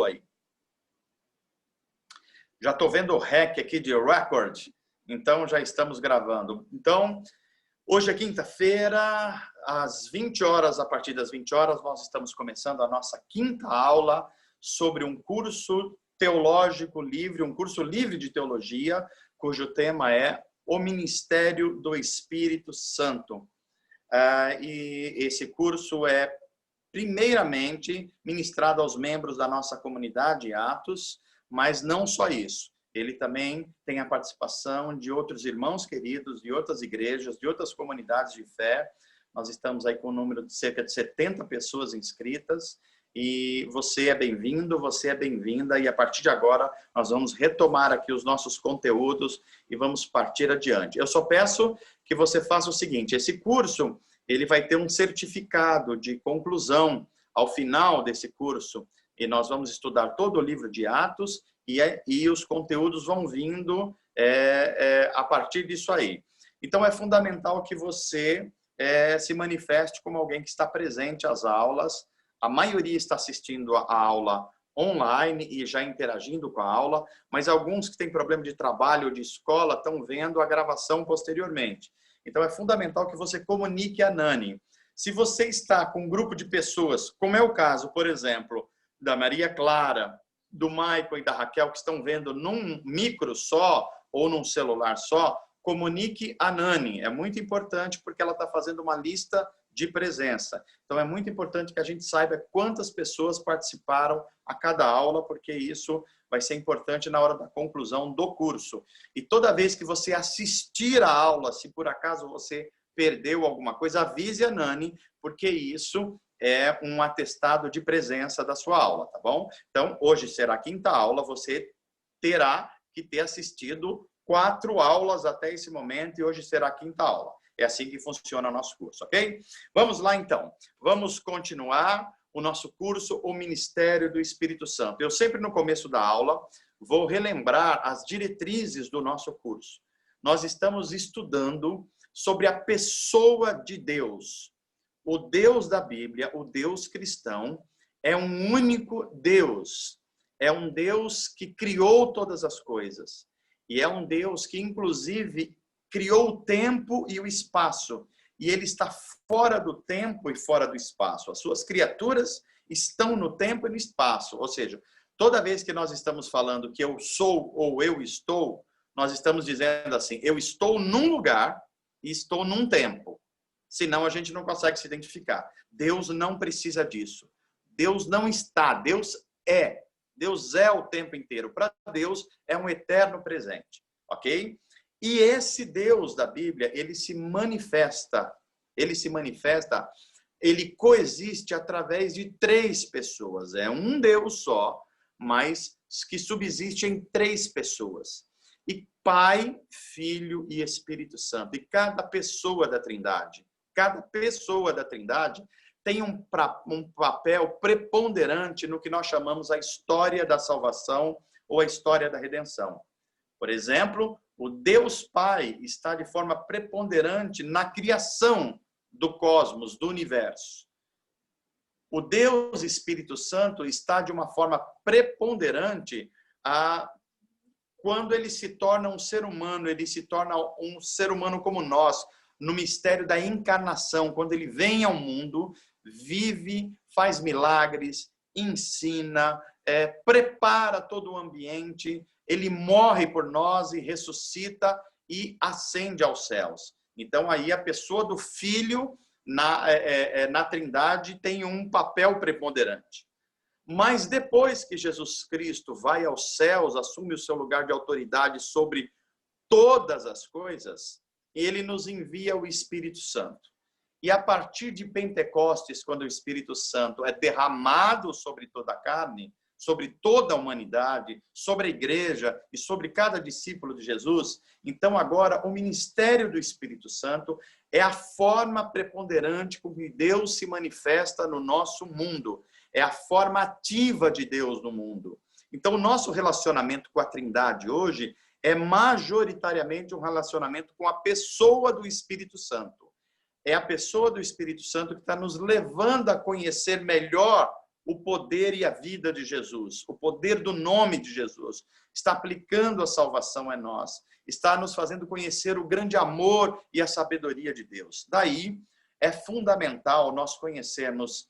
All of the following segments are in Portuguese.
aí. Já estou vendo o REC aqui de record, então já estamos gravando. Então, hoje é quinta-feira, às 20 horas, a partir das 20 horas, nós estamos começando a nossa quinta aula sobre um curso teológico livre, um curso livre de teologia, cujo tema é o Ministério do Espírito Santo. E esse curso é, primeiramente, ministrado aos membros da nossa comunidade Atos, mas não só isso. Ele também tem a participação de outros irmãos queridos, de outras igrejas, de outras comunidades de fé. Nós estamos aí com um número de cerca de 70 pessoas inscritas. E você é bem-vindo, você é bem-vinda. E a partir de agora, nós vamos retomar aqui os nossos conteúdos e vamos partir adiante. Eu só peço que você faça o seguinte: esse curso, ele vai ter um certificado de conclusão ao final desse curso. E nós vamos estudar todo o livro de Atos e os conteúdos vão vindo a partir disso aí. Então, é fundamental que você se manifeste como alguém que está presente às aulas. A maioria está assistindo a aula online e já interagindo com a aula, mas alguns que têm problema de trabalho ou de escola estão vendo a gravação posteriormente. Então, é fundamental que você comunique a Nani. Se você está com um grupo de pessoas, como é o caso, por exemplo, da Maria Clara, do Michael e da Raquel, que estão vendo num micro só ou num celular só, comunique a Nani. É muito importante porque ela está fazendo uma lista de presença. Então, é muito importante que a gente saiba quantas pessoas participaram a cada aula, porque isso vai ser importante na hora da conclusão do curso. E toda vez que você assistir a aula, se por acaso você perdeu alguma coisa, avise a Nani, porque isso é um atestado de presença da sua aula, tá bom? Então, hoje será a quinta aula, você terá que ter assistido 4 aulas até esse momento, e hoje será a quinta aula. É assim que funciona o nosso curso, ok? Vamos lá, então. Vamos continuar o nosso curso, o Ministério do Espírito Santo. Eu sempre, no começo da aula, vou relembrar as diretrizes do nosso curso. Nós estamos estudando sobre a pessoa de Deus. O Deus da Bíblia, o Deus cristão, é um único Deus. É um Deus que criou todas as coisas. E é um Deus que, inclusive, criou o tempo e o espaço. E ele está fora do tempo e fora do espaço. As suas criaturas estão no tempo e no espaço. Ou seja, toda vez que nós estamos falando que eu sou ou eu estou, nós estamos dizendo assim: eu estou num lugar e estou num tempo. Senão a gente não consegue se identificar. Deus não precisa disso. Deus não está, Deus é. Deus é o tempo inteiro. Para Deus é um eterno presente, ok? E esse Deus da Bíblia, ele se manifesta, ele coexiste através de 3 pessoas. É um Deus só, mas que subsiste em 3 pessoas. E Pai, Filho e Espírito Santo. E cada pessoa da Trindade tem um papel preponderante no que nós chamamos a história da salvação ou a história da redenção. Por exemplo, o Deus Pai está de forma preponderante na criação do cosmos, do universo. O Deus Espírito Santo está de uma forma preponderante quando ele se torna um ser humano, ele se torna um ser humano como nós, no mistério da encarnação, quando ele vem ao mundo, vive, faz milagres, ensina, prepara todo o ambiente, ele morre por nós e ressuscita e ascende aos céus. Então, aí a pessoa do Filho na Trindade tem um papel preponderante. Mas depois que Jesus Cristo vai aos céus, assume o seu lugar de autoridade sobre todas as coisas, ele nos envia o Espírito Santo. E a partir de Pentecostes, quando o Espírito Santo é derramado sobre toda a carne, sobre toda a humanidade, sobre a igreja e sobre cada discípulo de Jesus, então agora o ministério do Espírito Santo é a forma preponderante com que Deus se manifesta no nosso mundo. É a forma ativa de Deus no mundo. Então o nosso relacionamento com a Trindade hoje é majoritariamente um relacionamento com a pessoa do Espírito Santo. É a pessoa do Espírito Santo que está nos levando a conhecer melhor o poder e a vida de Jesus, o poder do nome de Jesus, está aplicando a salvação em nós, está nos fazendo conhecer o grande amor e a sabedoria de Deus. Daí, é fundamental nós conhecermos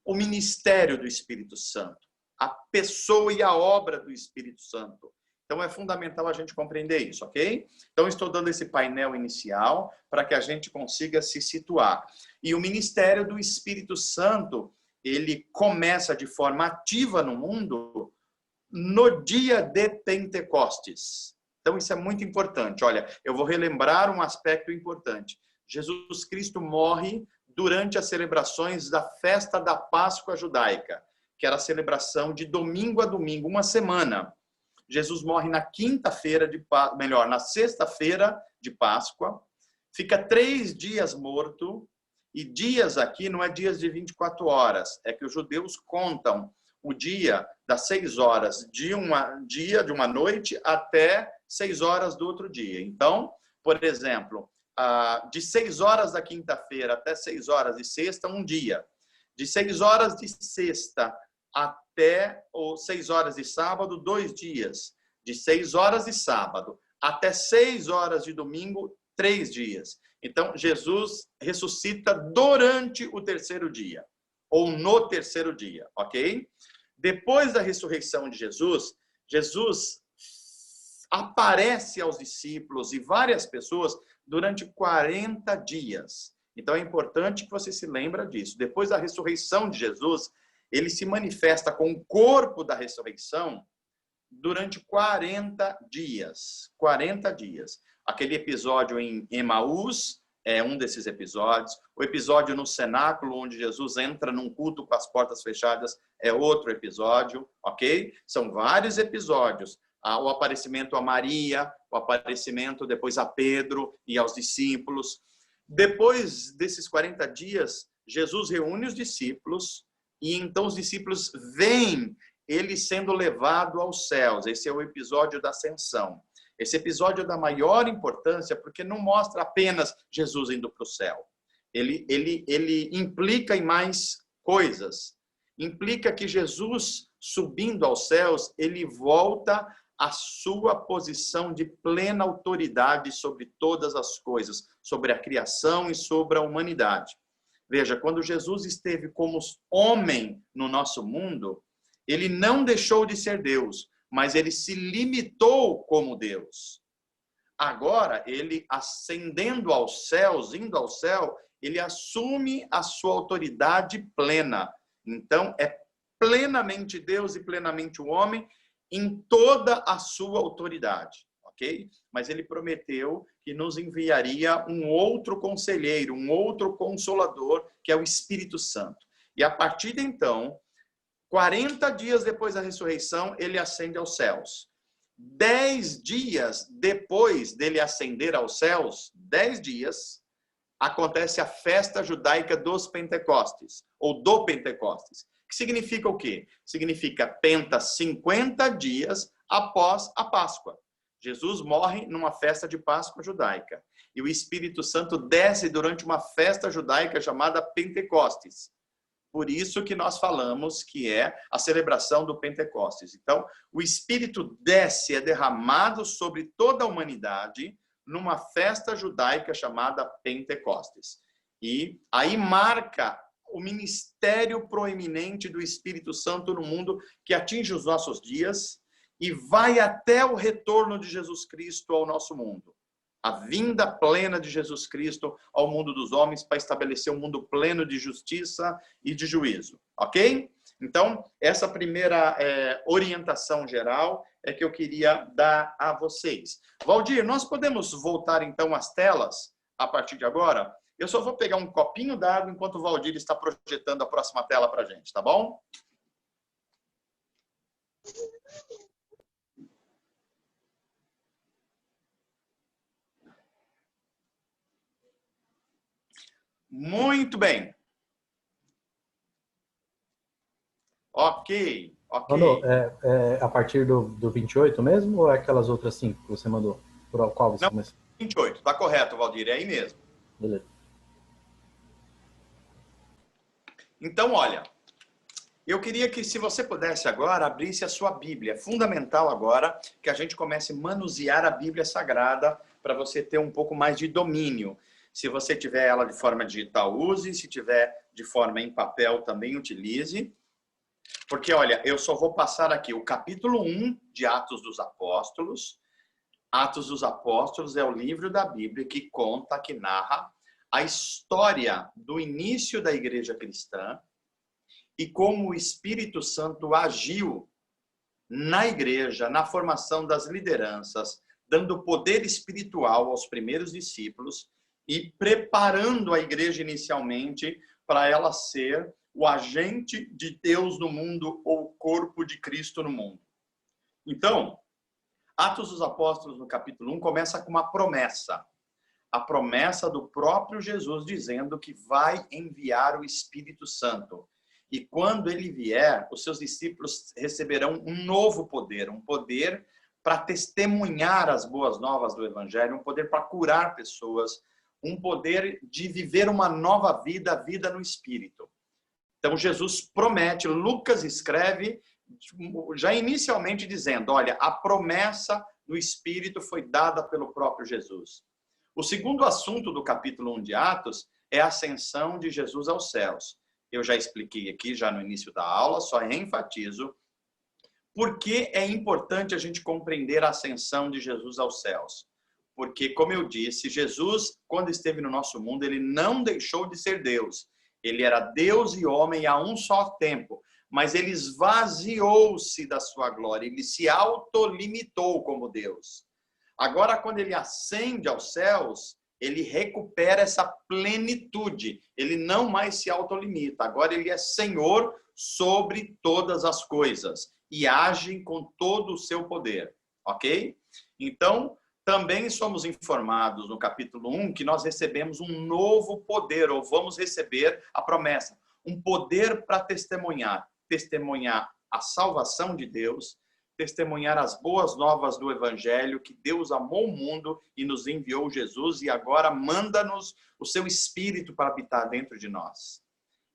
o ministério do Espírito Santo, a pessoa e a obra do Espírito Santo. Então, é fundamental a gente compreender isso, ok? Então, estou dando esse painel inicial para que a gente consiga se situar. E o ministério do Espírito Santo, ele começa de forma ativa no mundo no dia de Pentecostes. Então, isso é muito importante. Olha, eu vou relembrar um aspecto importante. Jesus Cristo morre durante as celebrações da festa da Páscoa judaica, que era a celebração de domingo a domingo, uma semana. Jesus morre na quinta-feira na sexta-feira de Páscoa, fica 3 dias morto, e dias aqui não é dias de 24 horas, é que os judeus contam o dia das 6 horas de uma noite até 6 horas do outro dia. Então, por exemplo, de 6 horas da quinta-feira até 6 horas de sexta, um dia. De 6 horas de sexta até 6 horas de sábado, 2 dias. De 6 horas de sábado até 6 horas de domingo, 3 dias. Então, Jesus ressuscita durante o terceiro dia, ou no terceiro dia, ok? Depois da ressurreição de Jesus, Jesus aparece aos discípulos e várias pessoas durante 40 dias. Então, é importante que você se lembre disso. Depois da ressurreição de Jesus, ele se manifesta com o corpo da ressurreição durante 40 dias. 40 dias. Aquele episódio em Emaús é um desses episódios. O episódio no cenáculo, onde Jesus entra num culto com as portas fechadas, é outro episódio, ok? São vários episódios. O aparecimento a Maria, o aparecimento depois a Pedro e aos discípulos. Depois desses 40 dias, Jesus reúne os discípulos e então os discípulos veem ele sendo levado aos céus. Esse é o episódio da ascensão. Esse episódio é da maior importância porque não mostra apenas Jesus indo para o céu. Ele implica em mais coisas. Implica que Jesus, subindo aos céus, ele volta à sua posição de plena autoridade sobre todas as coisas, sobre a criação e sobre a humanidade. Veja, quando Jesus esteve como homem no nosso mundo, ele não deixou de ser Deus, mas ele se limitou como Deus. Agora, ele ascendendo aos céus, indo ao céu, ele assume a sua autoridade plena. Então, é plenamente Deus e plenamente o homem em toda a sua autoridade, ok? Mas ele prometeu que nos enviaria um outro conselheiro, um outro consolador, que é o Espírito Santo. E a partir de então, 40 dias depois da ressurreição, ele ascende aos céus. 10 dias depois dele ascender aos céus, 10 dias, acontece a festa judaica dos Pentecostes, ou do Pentecostes. Que significa o quê? Significa penta 50 dias após a Páscoa. Jesus morre numa festa de Páscoa judaica. E o Espírito Santo desce durante uma festa judaica chamada Pentecostes. Por isso que nós falamos que é a celebração do Pentecostes. Então, o Espírito desce, é derramado sobre toda a humanidade numa festa judaica chamada Pentecostes. E aí marca o ministério proeminente do Espírito Santo no mundo, que atinge os nossos dias e vai até o retorno de Jesus Cristo ao nosso mundo. A vinda plena de Jesus Cristo ao mundo dos homens para estabelecer um mundo pleno de justiça e de juízo. Ok? Então, essa primeira orientação geral é que eu queria dar a vocês. Valdir, nós podemos voltar então às telas a partir de agora? Eu só vou pegar um copinho d'água enquanto o Valdir está projetando a próxima tela para a gente, tá bom? Muito bem. Ok. Mandou, a partir do 28 mesmo, ou é aquelas outras 5 que você mandou? Por qual você começou? 28, tá correto, Valdir, é aí mesmo. Beleza. Então, olha, Eu queria que, se você pudesse agora, abrisse a sua Bíblia. É fundamental agora que a gente comece a manusear a Bíblia Sagrada para você ter um pouco mais de domínio. Se você tiver ela de forma digital, use. Se tiver de forma em papel, também utilize. Porque, olha, eu só vou passar aqui o capítulo 1 de Atos dos Apóstolos. Atos dos Apóstolos é o livro da Bíblia que conta, que narra a história do início da igreja cristã e como o Espírito Santo agiu na igreja, na formação das lideranças, dando poder espiritual aos primeiros discípulos e preparando a igreja inicialmente para ela ser o agente de Deus no mundo ou o corpo de Cristo no mundo. Então, Atos dos Apóstolos, no capítulo 1, começa com uma promessa. A promessa do próprio Jesus dizendo que vai enviar o Espírito Santo. E quando ele vier, os seus discípulos receberão um novo poder, um poder para testemunhar as boas novas do Evangelho, um poder para curar pessoas, um poder de viver uma nova vida, a vida no Espírito. Então Jesus promete, Lucas escreve já inicialmente dizendo, olha, a promessa do Espírito foi dada pelo próprio Jesus. O segundo assunto do capítulo 1 de Atos é a ascensão de Jesus aos céus. Eu já expliquei aqui, já no início da aula, só enfatizo por que é importante a gente compreender a ascensão de Jesus aos céus. Porque, como eu disse, Jesus, quando esteve no nosso mundo, ele não deixou de ser Deus. Ele era Deus e homem a um só tempo, mas ele esvaziou-se da sua glória, ele se autolimitou como Deus. Agora, quando ele ascende aos céus, ele recupera essa plenitude. Ele não mais se autolimita. Agora ele é Senhor sobre todas as coisas e age com todo o seu poder. Ok? Então, também somos informados no capítulo 1 que nós recebemos um novo poder, ou vamos receber a promessa. Um poder para testemunhar. Testemunhar a salvação de Deus, testemunhar as boas novas do Evangelho, que Deus amou o mundo e nos enviou Jesus e agora manda-nos o seu Espírito para habitar dentro de nós.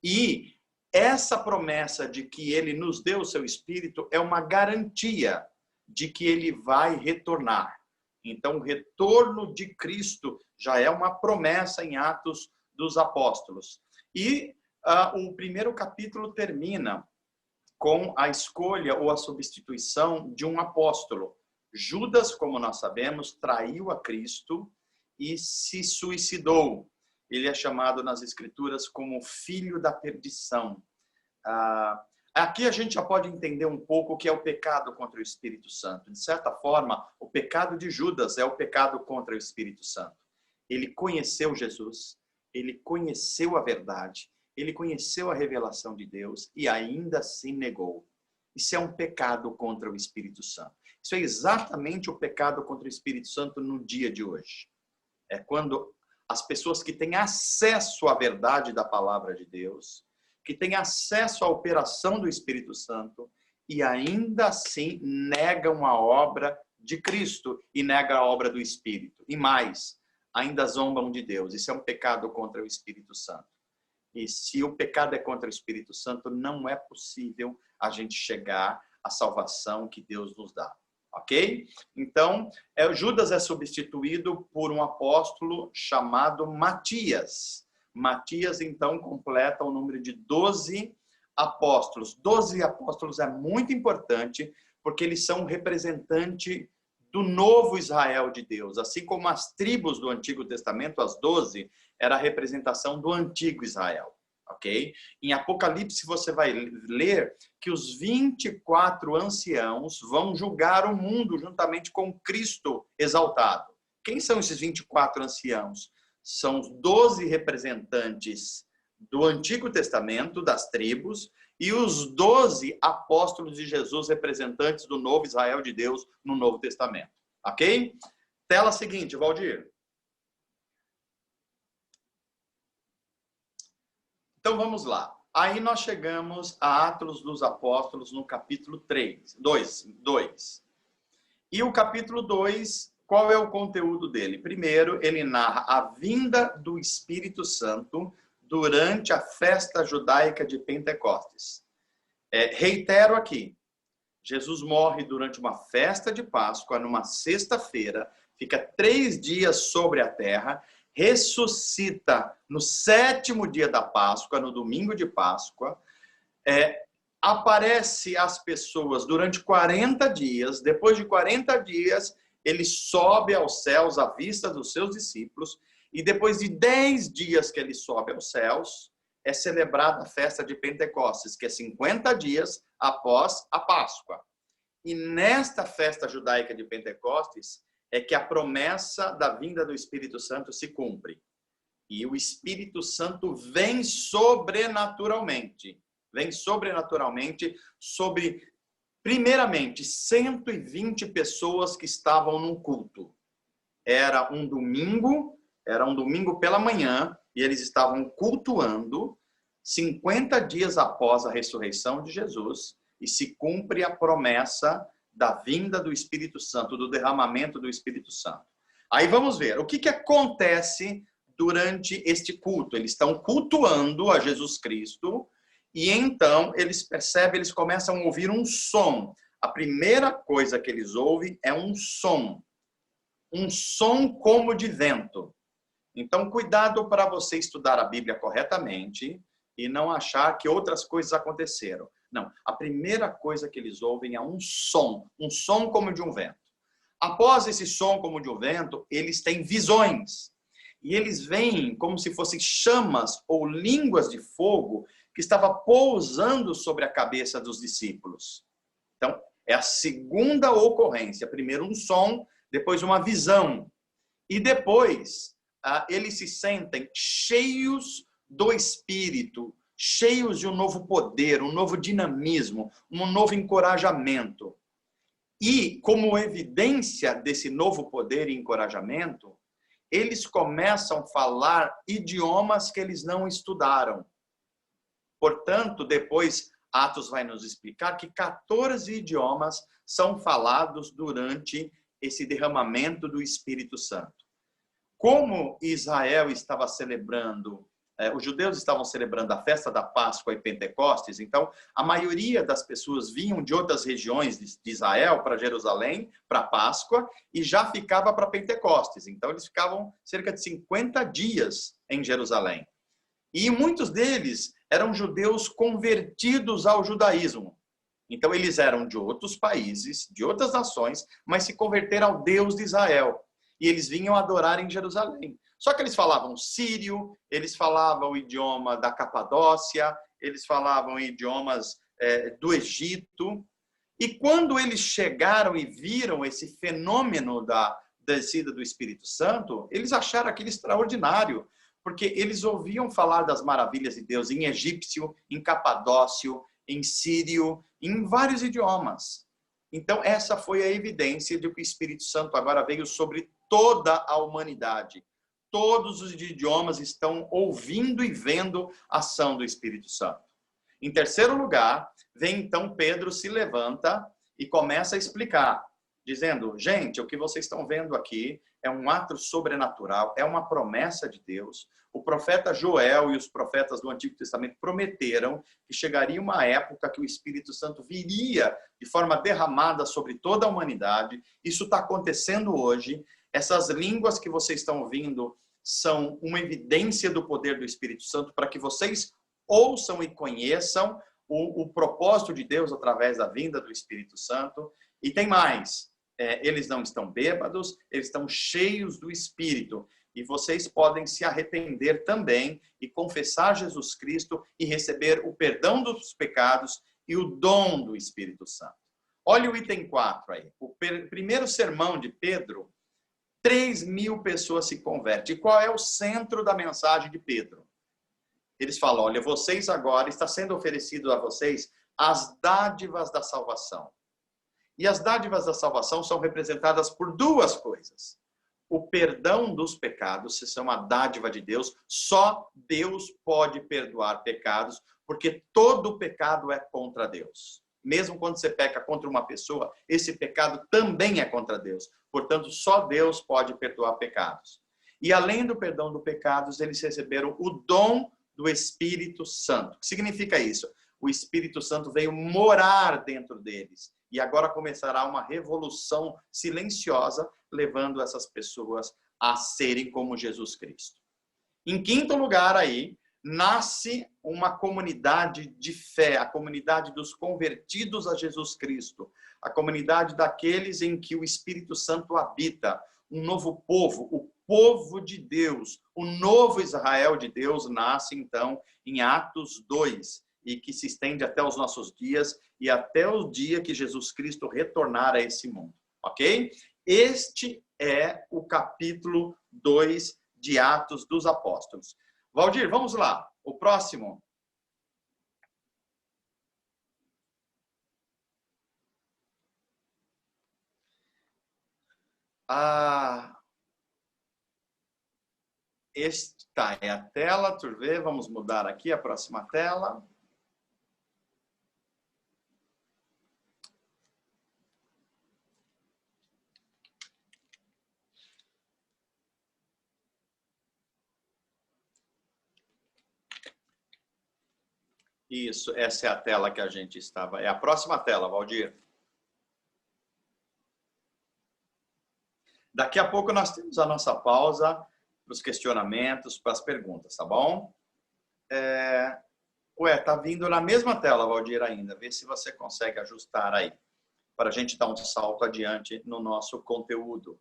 E essa promessa de que ele nos deu o seu Espírito é uma garantia de que ele vai retornar. Então, o retorno de Cristo já é uma promessa em Atos dos Apóstolos. E o primeiro capítulo termina com a escolha ou a substituição de um apóstolo. Judas, como nós sabemos, traiu a Cristo e se suicidou. Ele é chamado nas Escrituras como filho da perdição. Aqui a gente já pode entender um pouco o que é o pecado contra o Espírito Santo. De certa forma, o pecado de Judas é o pecado contra o Espírito Santo. Ele conheceu Jesus, ele conheceu a verdade, ele conheceu a revelação de Deus e ainda se negou. Isso é um pecado contra o Espírito Santo. Isso é exatamente o pecado contra o Espírito Santo no dia de hoje. É quando as pessoas que têm acesso à verdade da palavra de Deus, que têm acesso à operação do Espírito Santo e ainda assim negam a obra de Cristo e negam a obra do Espírito. E mais, ainda zombam de Deus. Isso é um pecado contra o Espírito Santo. E se o pecado é contra o Espírito Santo, não é possível a gente chegar à salvação que Deus nos dá. Ok? Então, Judas é substituído por um apóstolo chamado Matias. Matias, então, completa o número de 12 apóstolos. 12 apóstolos é muito importante, porque eles são representante do novo Israel de Deus. Assim como as tribos do Antigo Testamento, as 12, era a representação do antigo Israel. Ok? Em Apocalipse você vai ler que os 24 anciãos vão julgar o mundo juntamente com Cristo exaltado. Quem são esses 24 anciãos? São os 12 representantes do Antigo Testamento, das tribos, e os 12 apóstolos de Jesus, representantes do novo Israel de Deus no Novo Testamento. Ok? Tela seguinte, Valdir. Então vamos lá. Aí nós chegamos a Atos dos Apóstolos no capítulo 2. E o capítulo 2, qual é o conteúdo dele? Primeiro, ele narra a vinda do Espírito Santo durante a festa judaica de Pentecostes. Reitero aqui, Jesus morre durante uma festa de Páscoa, numa sexta-feira, fica 3 dias sobre a terra, ressuscita no 7º dia da Páscoa, no domingo de Páscoa, aparece às pessoas durante 40 dias, depois de 40 dias, ele sobe aos céus à vista dos seus discípulos, e depois de 10 dias que ele sobe aos céus, é celebrada a festa de Pentecostes, que é 50 dias após a Páscoa. E nesta festa judaica de Pentecostes é que a promessa da vinda do Espírito Santo se cumpre. E o Espírito Santo vem sobrenaturalmente sobre, primeiramente, 120 pessoas que estavam num culto. Era um domingo pela manhã, e eles estavam cultuando 50 dias após a ressurreição de Jesus, e se cumpre a promessa da vinda do Espírito Santo, do derramamento do Espírito Santo. Aí vamos ver, o que acontece durante este culto? Eles estão cultuando a Jesus Cristo, e então eles percebem, eles começam a ouvir um som. A primeira coisa que eles ouvem é um som como de vento. Então, cuidado para você estudar a Bíblia corretamente e não achar que outras coisas aconteceram. Não, a primeira coisa que eles ouvem é um som como de um vento. Após esse som como de um vento, eles têm visões. E eles veem como se fossem chamas ou línguas de fogo que estava pousando sobre a cabeça dos discípulos. Então, é a segunda ocorrência. Primeiro um som, depois uma visão. E depois, eles se sentem cheios do Espírito, cheios de um novo poder, um novo dinamismo, um novo encorajamento. E, como evidência desse novo poder e encorajamento, eles começam a falar idiomas que eles não estudaram. Portanto, depois, Atos vai nos explicar que 14 idiomas são falados durante esse derramamento do Espírito Santo. Como Israel estava celebrando, os judeus estavam celebrando a festa da Páscoa e Pentecostes, então a maioria das pessoas vinham de outras regiões de Israel para Jerusalém, para a Páscoa, e já ficava para Pentecostes. Então eles ficavam cerca de 50 dias em Jerusalém. E muitos deles eram judeus convertidos ao judaísmo. Então eles eram de outros países, de outras nações, mas se converteram ao Deus de Israel. E eles vinham adorar em Jerusalém. Só que eles falavam sírio, eles falavam o idioma da Capadócia, eles falavam idiomas do Egito. E quando eles chegaram e viram esse fenômeno da descida do Espírito Santo, eles acharam aquilo extraordinário, porque eles ouviam falar das maravilhas de Deus em egípcio, em capadócio, em sírio, em vários idiomas. Então, essa foi a evidência de que o Espírito Santo agora veio sobre toda a humanidade. Todos os idiomas estão ouvindo e vendo a ação do Espírito Santo. Em terceiro lugar, vem então Pedro, se levanta e começa a explicar, dizendo, gente, o que vocês estão vendo aqui é um ato sobrenatural, é uma promessa de Deus. O profeta Joel e os profetas do Antigo Testamento prometeram que chegaria uma época que o Espírito Santo viria de forma derramada sobre toda a humanidade. Isso está acontecendo hoje. Essas línguas que vocês estão ouvindo são uma evidência do poder do Espírito Santo para que vocês ouçam e conheçam o propósito de Deus através da vinda do Espírito Santo. E tem mais, eles não estão bêbados, eles estão cheios do Espírito. E vocês podem se arrepender também e confessar Jesus Cristo e receber o perdão dos pecados e o dom do Espírito Santo. Olha o item 4 aí. O primeiro sermão de Pedro, 3.000 pessoas se convertem. E qual é o centro da mensagem de Pedro? Eles falam, olha, vocês agora, está sendo oferecido a vocês as dádivas da salvação. E as dádivas da salvação são representadas por duas coisas. O perdão dos pecados, isso é uma dádiva de Deus, só Deus pode perdoar pecados, porque todo pecado é contra Deus. Mesmo quando você peca contra uma pessoa, esse pecado também é contra Deus. Portanto, só Deus pode perdoar pecados. E além do perdão dos pecados, eles receberam o dom do Espírito Santo. O que significa isso? o Espírito Santo veio morar dentro deles. E agora começará uma revolução silenciosa, levando essas pessoas a serem como Jesus Cristo. Em quinto lugar aí, nasce uma comunidade de fé, a comunidade dos convertidos a Jesus Cristo, a comunidade daqueles em que o Espírito Santo habita, um novo povo, o povo de Deus, o novo Israel de Deus nasce então em Atos 2 e que se estende até os nossos dias e até o dia que Jesus Cristo retornar a esse mundo, ok? Este é o capítulo 2 de Atos dos Apóstolos. Valdir, vamos lá. O próximo. Esta é a tela, tu vê, vamos mudar aqui a próxima tela. Isso, essa é a tela que a gente estava. É a próxima tela, Valdir. Daqui a pouco nós temos a nossa pausa para os questionamentos, para as perguntas, tá bom? Tá vindo na mesma tela, Valdir, ainda. Vê se você consegue ajustar aí, para a gente dar um salto adiante no nosso conteúdo.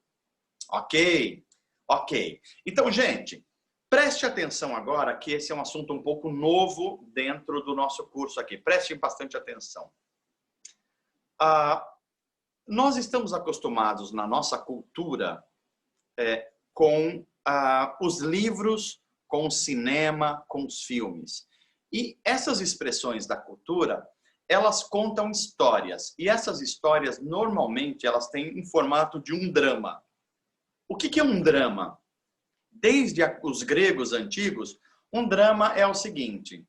Ok? Ok. Então, gente, preste atenção agora que esse é um assunto um pouco novo dentro do nosso curso aqui. Preste bastante atenção. Nós estamos acostumados na nossa cultura com os livros, com o cinema, com os filmes. E essas expressões da cultura, elas contam histórias. E essas histórias, normalmente, elas têm em formato de um drama. O que é um drama? Desde os gregos antigos, um drama é o seguinte.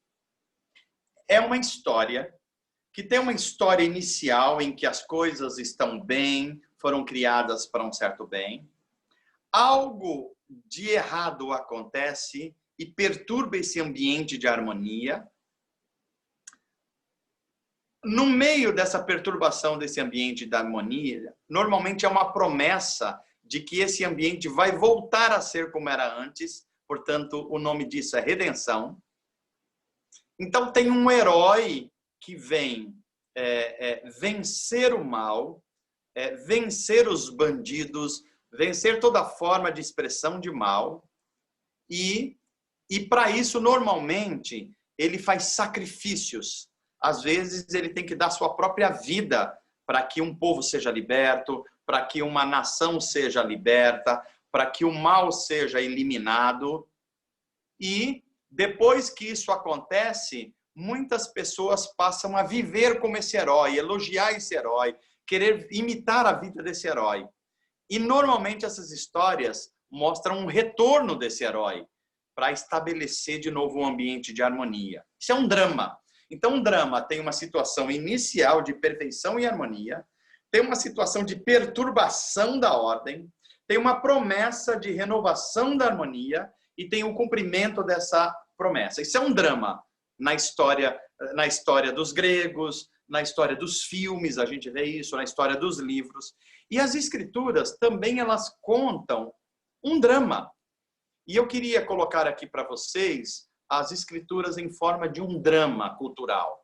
É uma história que tem uma história inicial em que as coisas estão bem, foram criadas para um certo bem. Algo de errado acontece e perturba esse ambiente de harmonia. No meio dessa perturbação desse ambiente de harmonia, normalmente é uma promessa de que esse ambiente vai voltar a ser como era antes. Portanto, o nome disso é redenção. Então, tem um herói que vem vencer o mal, vencer os bandidos, vencer toda forma de expressão de mal. E para isso, normalmente, ele faz sacrifícios. Às vezes, ele tem que dar sua própria vida para que um povo seja liberto, para que uma nação seja liberta, para que o mal seja eliminado. E depois que isso acontece, muitas pessoas passam a viver como esse herói, elogiar esse herói, querer imitar a vida desse herói. E normalmente essas histórias mostram um retorno desse herói para estabelecer de novo um ambiente de harmonia. Isso é um drama. Então, um drama tem uma situação inicial de perfeição e harmonia, tem uma situação de perturbação da ordem, tem uma promessa de renovação da harmonia e tem o cumprimento dessa promessa. Isso é um drama na história dos gregos, na história dos filmes, a gente vê isso, na história dos livros. E as escrituras também elas contam um drama. E eu queria colocar aqui para vocês as escrituras em forma de um drama cultural.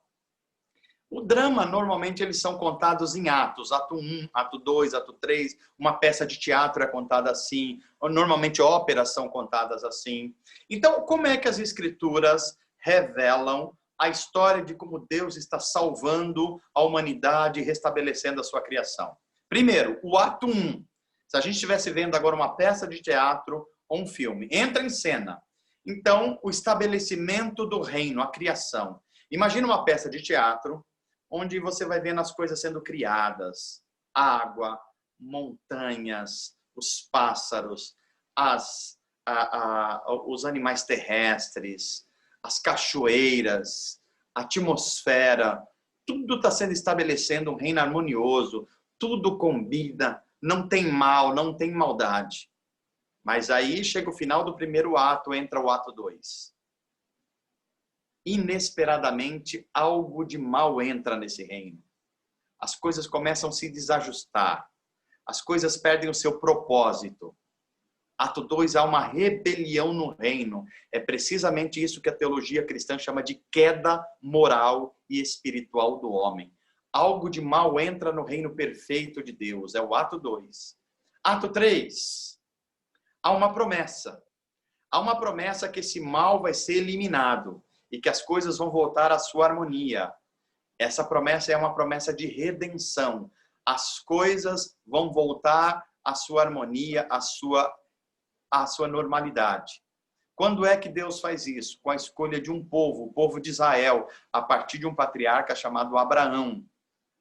O drama, normalmente, eles são contados em atos. Ato 1, ato 2, ato 3. Uma peça de teatro é contada assim. Normalmente, óperas são contadas assim. Então, como é que as escrituras revelam a história de como Deus está salvando a humanidade e restabelecendo a sua criação? Primeiro, o ato 1. Se a gente estivesse vendo agora uma peça de teatro ou um filme, entra em cena. Então, o estabelecimento do reino, a criação. Imagina uma peça de teatro onde você vai vendo as coisas sendo criadas. Água, montanhas, os pássaros, os animais terrestres, as cachoeiras, a atmosfera. Tudo está sendo estabelecendo um reino harmonioso. Tudo combina, não tem mal, não tem maldade. Mas aí chega o final do primeiro ato, entra o ato 2. inesperadamente algo de mal entra nesse reino. As coisas começam a se desajustar. As coisas perdem o seu propósito. Ato 2, há uma rebelião no reino. É precisamente isso que a teologia cristã chama de queda moral e espiritual do homem. Algo de mal entra no reino perfeito de Deus. É o ato 2. Ato 3, há uma promessa. Há uma promessa que esse mal vai ser eliminado e que as coisas vão voltar à sua harmonia. Essa promessa é uma promessa de redenção. As coisas vão voltar à sua harmonia, à sua normalidade. Quando é que Deus faz isso? Com a escolha de um povo, o povo de Israel, a partir de um patriarca chamado Abraão.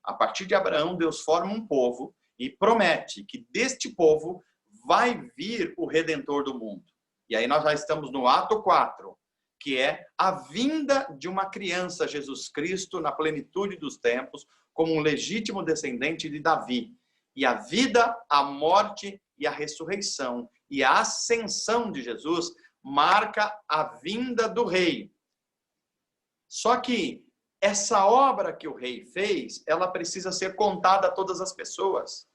A partir de Abraão, Deus forma um povo e promete que deste povo vai vir o Redentor do mundo. E aí nós já estamos no ato 4, que é a vinda de uma criança, Jesus Cristo, na plenitude dos tempos, como um legítimo descendente de Davi. E a vida, a morte e a ressurreição e a ascensão de Jesus marca a vinda do rei. Só que essa obra que o rei fez, ela precisa ser contada a todas as pessoas.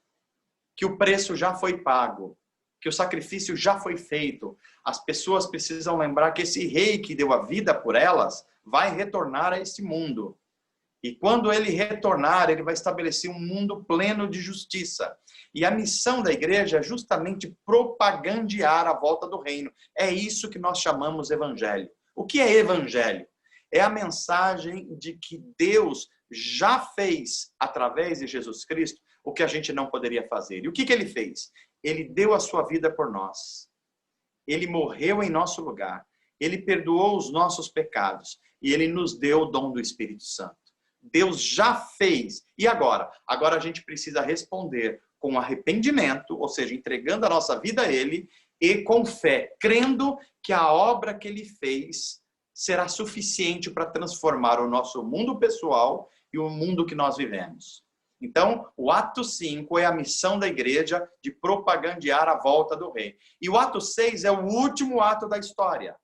Que o preço já foi pago, que o sacrifício já foi feito. As pessoas precisam lembrar que esse rei que deu a vida por elas vai retornar a esse mundo. E quando ele retornar, ele vai estabelecer um mundo pleno de justiça. E a missão da igreja é justamente propagandear a volta do reino. É isso que nós chamamos evangelho. O que é evangelho? É a mensagem de que Deus já fez, através de Jesus Cristo, o que a gente não poderia fazer. E o que ele fez? Ele deu a sua vida por nós. Ele morreu em nosso lugar. Ele perdoou os nossos pecados. E ele nos deu o dom do Espírito Santo. Deus já fez. E agora? Agora a gente precisa responder com arrependimento, ou seja, entregando a nossa vida a ele, e com fé, crendo que a obra que ele fez será suficiente para transformar o nosso mundo pessoal e o mundo que nós vivemos. Então, o ato 5 é a missão da igreja de propagandear a volta do rei. E o ato 6 é o último ato da história.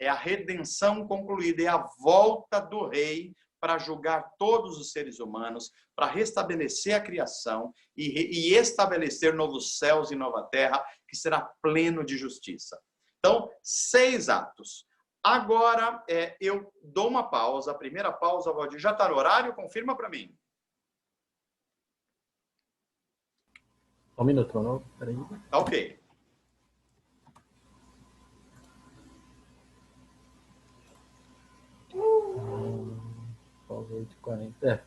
É a redenção concluída, é a volta do rei para julgar todos os seres humanos, para restabelecer a criação e estabelecer novos céus e nova terra, que será pleno de justiça. Então, 6 atos. Agora, eu dou uma pausa, a primeira pausa, Valdir, já está no horário? Confirma para mim. Um minuto, não? Peraí. Tá ok. Pausa 8h40.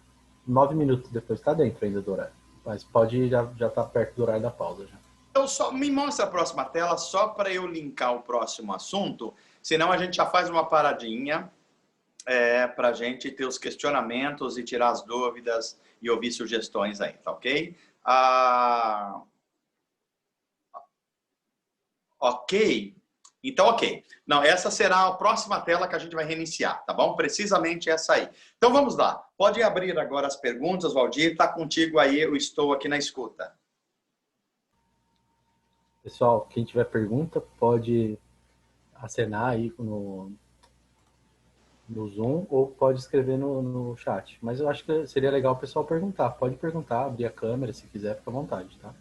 9 minutos depois, está dentro ainda do horário. Mas pode já tá perto do horário da pausa já. Então, só me mostra a próxima tela, só para eu linkar o próximo assunto, senão a gente já faz uma paradinha para a gente ter os questionamentos e tirar as dúvidas e ouvir sugestões aí, tá ok? Ok? Então, ok. Não, essa será a próxima tela que a gente vai reiniciar, tá bom? Precisamente essa aí. Então, vamos lá. Pode abrir agora as perguntas, Valdir. Está contigo aí, eu estou aqui na escuta. Pessoal, quem tiver pergunta, pode acenar aí no Zoom ou pode escrever no chat. Mas eu acho que seria legal o pessoal perguntar. Pode perguntar, abrir a câmera se quiser, fica à vontade, tá?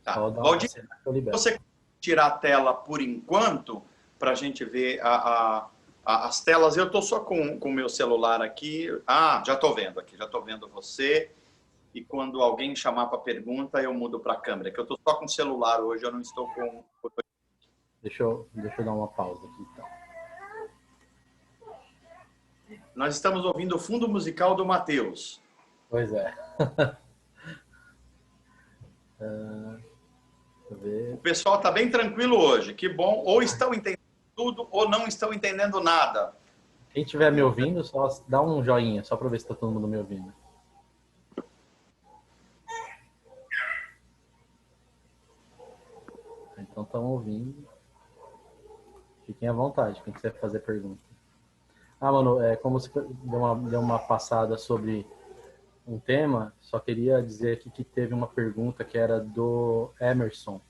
Tá. Só dá Valdir, acenar que eu libero. você tirar a tela por enquanto, para a gente ver as telas. Eu estou só com o meu celular aqui. Já estou vendo aqui, já estou vendo você. E quando alguém chamar para pergunta, eu mudo para a câmera, que eu estou só com o celular hoje, eu não estou com... Deixa eu dar uma pausa aqui, então. Nós estamos ouvindo o fundo musical do Mateus. Pois é. Deixa eu ver. O pessoal está bem tranquilo hoje, que bom. Ou estão entendendo tudo, ou não estão entendendo nada. Quem estiver me ouvindo, só dá um joinha, só para ver se está todo mundo me ouvindo. Então estão ouvindo. Fiquem à vontade, quem quiser fazer pergunta. Mano, como você deu uma passada sobre um tema, só queria dizer aqui que teve uma pergunta que era do Emerson,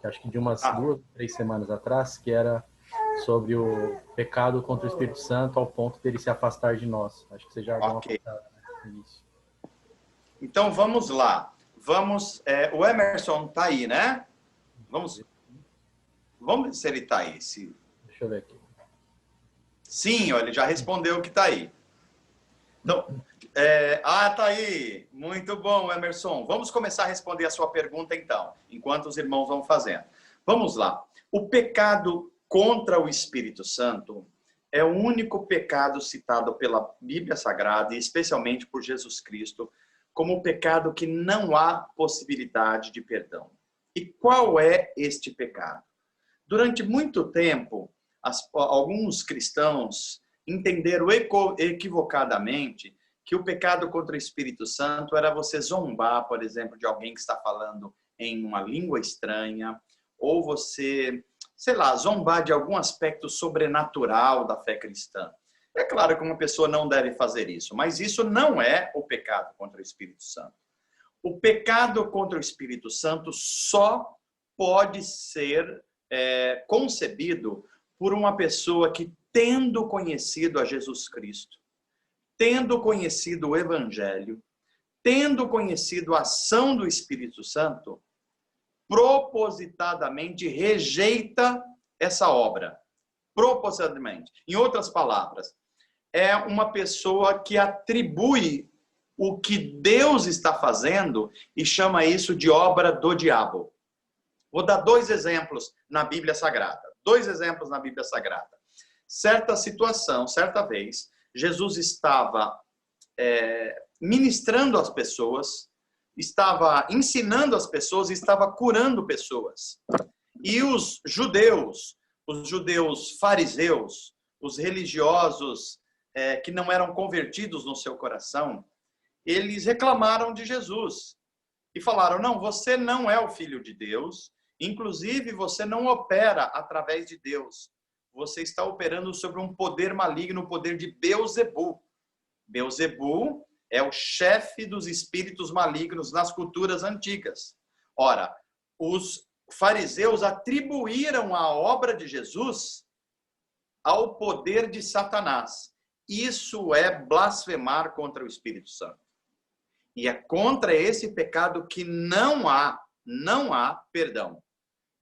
que acho que de umas 2 ou 3 semanas atrás, que era sobre o pecado contra o Espírito Santo ao ponto dele se afastar de nós. Acho que você já deu uma passada nisso. Então vamos lá. O Emerson está aí, né? Vamos ver se ele está aí. Deixa eu ver aqui. Sim, ele já respondeu que está aí. Então, tá aí. Muito bom, Emerson. Vamos começar a responder a sua pergunta, então, enquanto os irmãos vão fazendo. Vamos lá. O pecado contra o Espírito Santo é o único pecado citado pela Bíblia Sagrada, e especialmente por Jesus Cristo, como um pecado que não há possibilidade de perdão. E qual é este pecado? Durante muito tempo, alguns cristãos entenderam equivocadamente que o pecado contra o Espírito Santo era você zombar, por exemplo, de alguém que está falando em uma língua estranha, ou você, sei lá, zombar de algum aspecto sobrenatural da fé cristã. É claro que uma pessoa não deve fazer isso, mas isso não é o pecado contra o Espírito Santo. O pecado contra o Espírito Santo só pode ser concebido por uma pessoa que, tendo conhecido a Jesus Cristo, tendo conhecido o Evangelho, tendo conhecido a ação do Espírito Santo, propositadamente rejeita essa obra. Propositadamente. Em outras palavras, é uma pessoa que atribui o que Deus está fazendo e chama isso de obra do diabo. Vou dar 2 exemplos na Bíblia Sagrada. 2 exemplos na Bíblia Sagrada. Certa situação, certa vez, Jesus estava ministrando as pessoas, estava ensinando as pessoas, estava curando pessoas. E os judeus fariseus, os religiosos que não eram convertidos no seu coração, eles reclamaram de Jesus e falaram: não, você não é o Filho de Deus, inclusive você não opera através de Deus, você está operando sobre um poder maligno, o poder de Beelzebu. Beelzebu é o chefe dos espíritos malignos nas culturas antigas. Ora, os fariseus atribuíram a obra de Jesus ao poder de Satanás. Isso é blasfemar contra o Espírito Santo. E é contra esse pecado que não há perdão.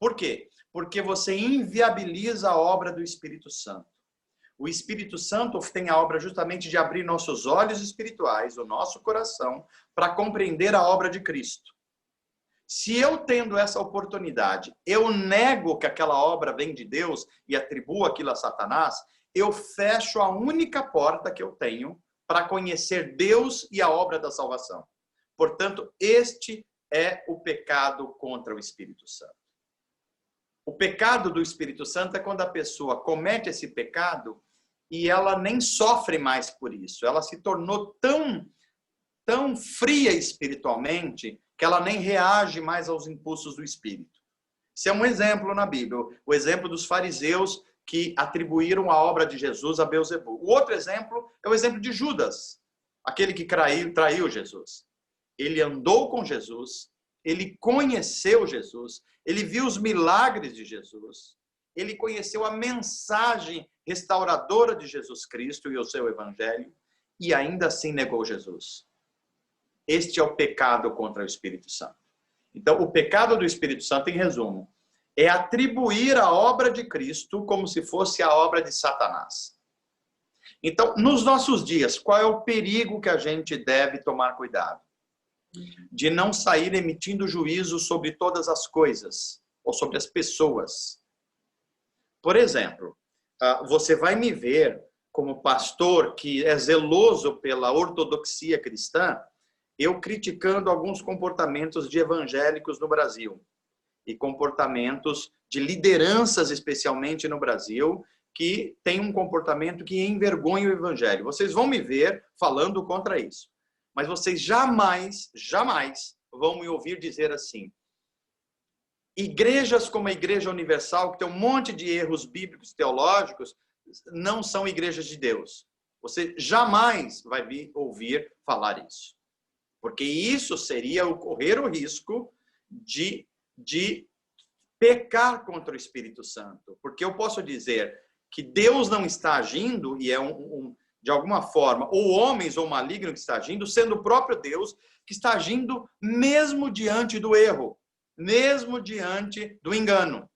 Por quê? Porque você inviabiliza a obra do Espírito Santo. O Espírito Santo tem a obra justamente de abrir nossos olhos espirituais, o nosso coração, para compreender a obra de Cristo. Se eu tendo essa oportunidade, eu nego que aquela obra vem de Deus e atribuo aquilo a Satanás, eu fecho a única porta que eu tenho para conhecer Deus e a obra da salvação. Portanto, este é o pecado contra o Espírito Santo. O pecado do Espírito Santo é quando a pessoa comete esse pecado e ela nem sofre mais por isso. Ela se tornou tão fria espiritualmente que ela nem reage mais aos impulsos do Espírito. Esse é um exemplo na Bíblia. O exemplo dos fariseus que atribuíram a obra de Jesus a Beelzebu. O outro exemplo é o exemplo de Judas, aquele que traiu Jesus. Ele andou com Jesus, ele conheceu Jesus, ele viu os milagres de Jesus, ele conheceu a mensagem restauradora de Jesus Cristo e o seu evangelho, e ainda assim negou Jesus. Este é o pecado contra o Espírito Santo. Então, o pecado do Espírito Santo, em resumo, é atribuir a obra de Cristo como se fosse a obra de Satanás. Então, nos nossos dias, qual é o perigo que a gente deve tomar cuidado? De não sair emitindo juízo sobre todas as coisas, ou sobre as pessoas. Por exemplo, você vai me ver como pastor que é zeloso pela ortodoxia cristã, eu criticando alguns comportamentos de evangélicos no Brasil e comportamentos de lideranças, especialmente no Brasil, que tem um comportamento que envergonha o evangelho. Vocês vão me ver falando contra isso. Mas vocês jamais vão me ouvir dizer assim: igrejas como a Igreja Universal, que tem um monte de erros bíblicos e teológicos, não são igrejas de Deus. Você jamais vai me ouvir falar isso. Porque isso seria correr o risco de pecar contra o Espírito Santo. Porque eu posso dizer, que Deus não está agindo, e é de alguma forma, ou homens ou maligno que está agindo, sendo o próprio Deus que está agindo mesmo diante do erro, mesmo diante do engano.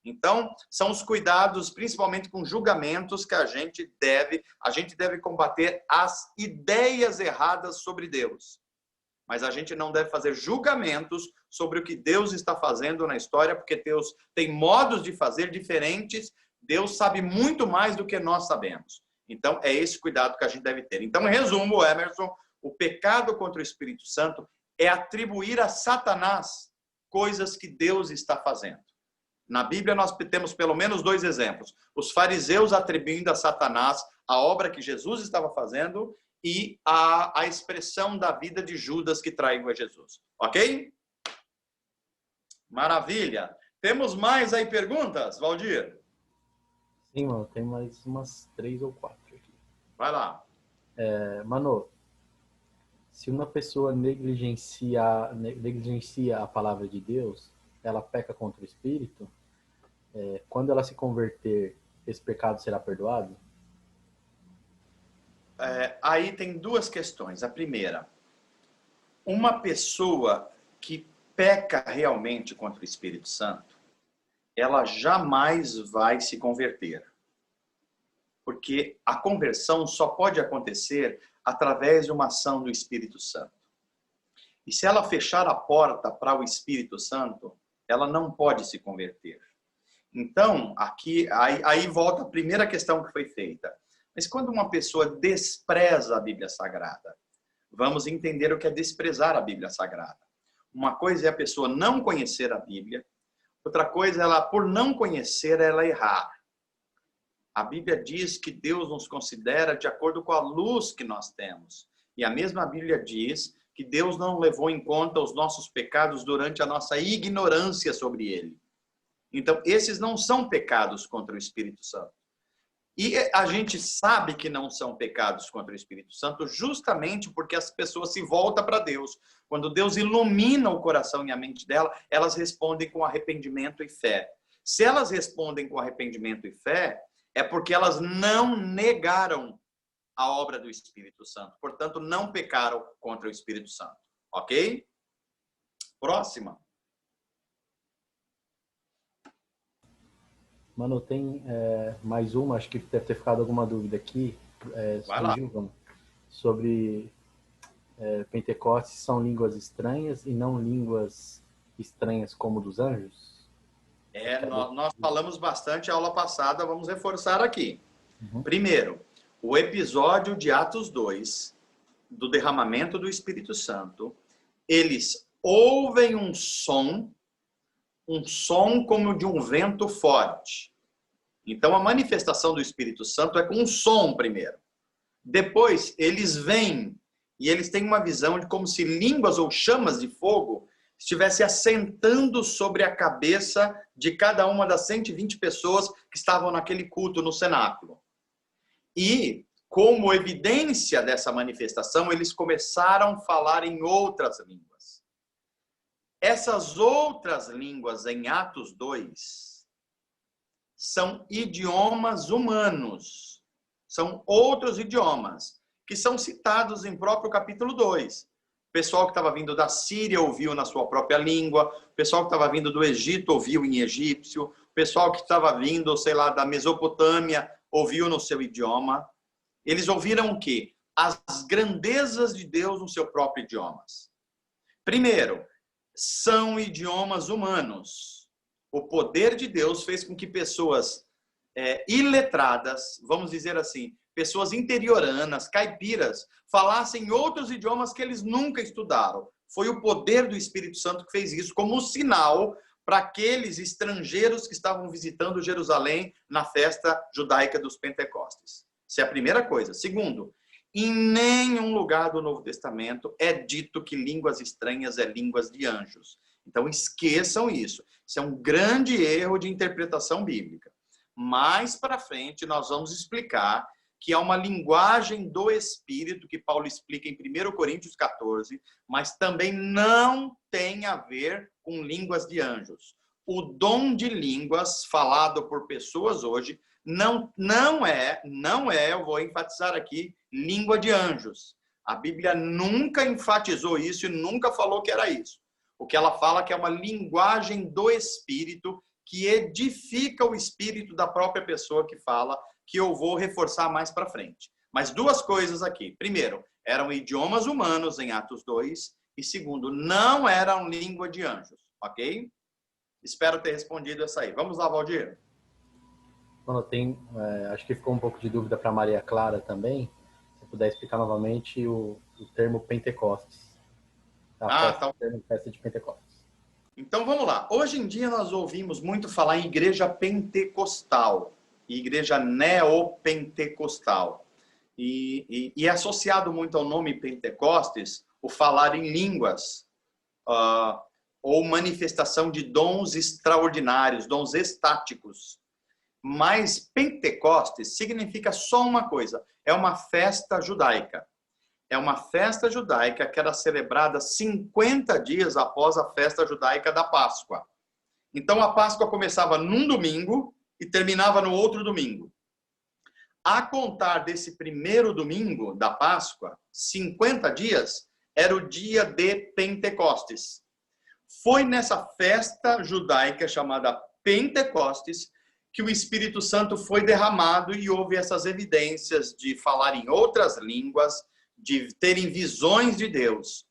Então, são os cuidados, principalmente com julgamentos, que a gente deve combater as ideias erradas sobre Deus. Mas a gente não deve fazer julgamentos sobre o que Deus está fazendo na história, porque Deus tem modos de fazer diferentes, Deus sabe muito mais do que nós sabemos. Então, é esse cuidado que a gente deve ter. Então, em resumo, Emerson, o pecado contra o Espírito Santo é atribuir a Satanás coisas que Deus está fazendo. Na Bíblia, nós temos pelo menos 2 exemplos. Os fariseus atribuindo a Satanás a obra que Jesus estava fazendo e a expressão da vida de Judas que traiu a Jesus. Ok? Maravilha. Temos mais aí perguntas, Valdir? Sim, mano, tem mais umas 3 ou 4 aqui. Vai lá. Mano, se uma pessoa negligencia a palavra de Deus, ela peca contra o Espírito, quando ela se converter, esse pecado será perdoado? Aí tem 2 questões. A primeira, uma pessoa que peca realmente contra o Espírito Santo, ela jamais vai se converter. Porque a conversão só pode acontecer através de uma ação do Espírito Santo. E se ela fechar a porta para o Espírito Santo, ela não pode se converter. Então, aí volta a primeira questão que foi feita. Mas quando uma pessoa despreza a Bíblia Sagrada, vamos entender o que é desprezar a Bíblia Sagrada. Uma coisa é a pessoa não conhecer a Bíblia, outra coisa é ela, por não conhecer, ela errar. A Bíblia diz que Deus nos considera de acordo com a luz que nós temos. E a mesma Bíblia diz que Deus não levou em conta os nossos pecados durante a nossa ignorância sobre ele. Então, esses não são pecados contra o Espírito Santo. E a gente sabe que não são pecados contra o Espírito Santo justamente porque as pessoas se voltam para Deus. Quando Deus ilumina o coração e a mente dela, elas respondem com arrependimento e fé. Se elas respondem com arrependimento e fé, é porque elas não negaram a obra do Espírito Santo. Portanto, não pecaram contra o Espírito Santo. Ok? Próxima. Mano, tem mais uma, acho que deve ter ficado alguma dúvida aqui. Vai lá. Sobre Pentecostes são línguas estranhas e não línguas estranhas como dos anjos? Nós falamos bastante a aula passada, vamos reforçar aqui. Primeiro, o episódio de Atos 2, do derramamento do Espírito Santo, eles ouvem um som como de um vento forte. Então, a manifestação do Espírito Santo é com um som primeiro. Depois, eles vêm e eles têm uma visão de como se línguas ou chamas de fogo estivesse assentando sobre a cabeça de cada uma das 120 pessoas que estavam naquele culto no cenáculo. E, como evidência dessa manifestação, eles começaram a falar em outras línguas. Essas outras línguas em Atos 2 são idiomas humanos. São outros idiomas que são citados em próprio capítulo 2. O pessoal que estava vindo da Síria ouviu na sua própria língua. O pessoal que estava vindo do Egito ouviu em egípcio. O pessoal que estava vindo, sei lá, da Mesopotâmia ouviu no seu idioma. Eles ouviram o quê? As grandezas de Deus no seu próprio idioma. Primeiro, são idiomas humanos. O poder de Deus fez com que pessoas iletradas, vamos dizer assim, pessoas interioranas, caipiras, falassem outros idiomas que eles nunca estudaram. Foi o poder do Espírito Santo que fez isso como um sinal para aqueles estrangeiros que estavam visitando Jerusalém na festa judaica dos Pentecostes. Essa é a primeira coisa. Segundo, em nenhum lugar do Novo Testamento é dito que línguas estranhas é línguas de anjos. Então esqueçam isso. Isso é um grande erro de interpretação bíblica. Mais para frente nós vamos explicar que há uma linguagem do Espírito, que Paulo explica em 1 Coríntios 14, mas também não tem a ver com línguas de anjos. O dom de línguas falado por pessoas hoje Não é, eu vou enfatizar aqui, língua de anjos. A Bíblia nunca enfatizou isso e nunca falou que era isso. O que ela fala é que é uma linguagem do Espírito que edifica o espírito da própria pessoa que fala, que eu vou reforçar mais para frente. Mas duas coisas aqui. Primeiro, eram idiomas humanos em Atos 2. E segundo, não eram língua de anjos. Ok? Espero ter respondido essa aí. Vamos lá, Valdir. Mano, acho que ficou um pouco de dúvida para Maria Clara também. Se puder explicar novamente o termo Pentecostes. O termo festa de Pentecostes. Então vamos lá. Hoje em dia nós ouvimos muito falar em igreja pentecostal, igreja neopentecostal. E é associado muito ao nome Pentecostes o falar em línguas, ou manifestação de dons extraordinários, dons estáticos. Mas Pentecostes significa só uma coisa, é uma festa judaica. É uma festa judaica que era celebrada 50 dias após a festa judaica da Páscoa. Então a Páscoa começava num domingo e terminava no outro domingo. A contar desse primeiro domingo da Páscoa, 50 dias, era o dia de Pentecostes. Foi nessa festa judaica chamada Pentecostes que o Espírito Santo foi derramado e houve essas evidências de falar em outras línguas, de terem visões de Deus.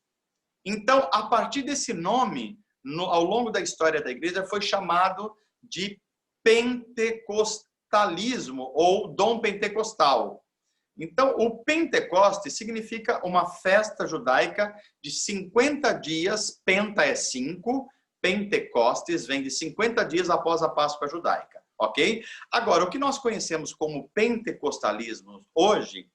Então, a partir desse nome, ao longo da história da igreja, foi chamado de pentecostalismo ou dom pentecostal. Então, o Pentecoste significa uma festa judaica de 50 dias, penta é 5, Pentecostes vem de 50 dias após a Páscoa judaica, ok? Agora, o que nós conhecemos como pentecostalismo hoje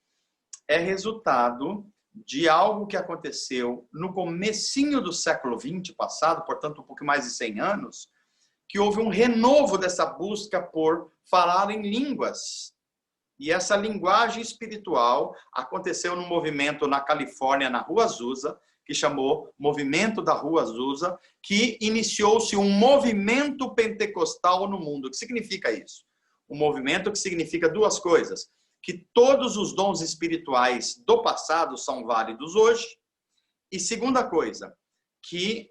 é resultado de algo que aconteceu no comecinho do século XX passado, portanto, um pouco mais de 100 anos, que houve um renovo dessa busca por falar em línguas. E essa linguagem espiritual aconteceu num movimento na Califórnia, na Rua Azusa, que chamou Movimento da Rua Azusa, que iniciou-se um movimento pentecostal no mundo. O que significa isso? Um movimento que significa duas coisas: que todos os dons espirituais do passado são válidos hoje, e segunda coisa, que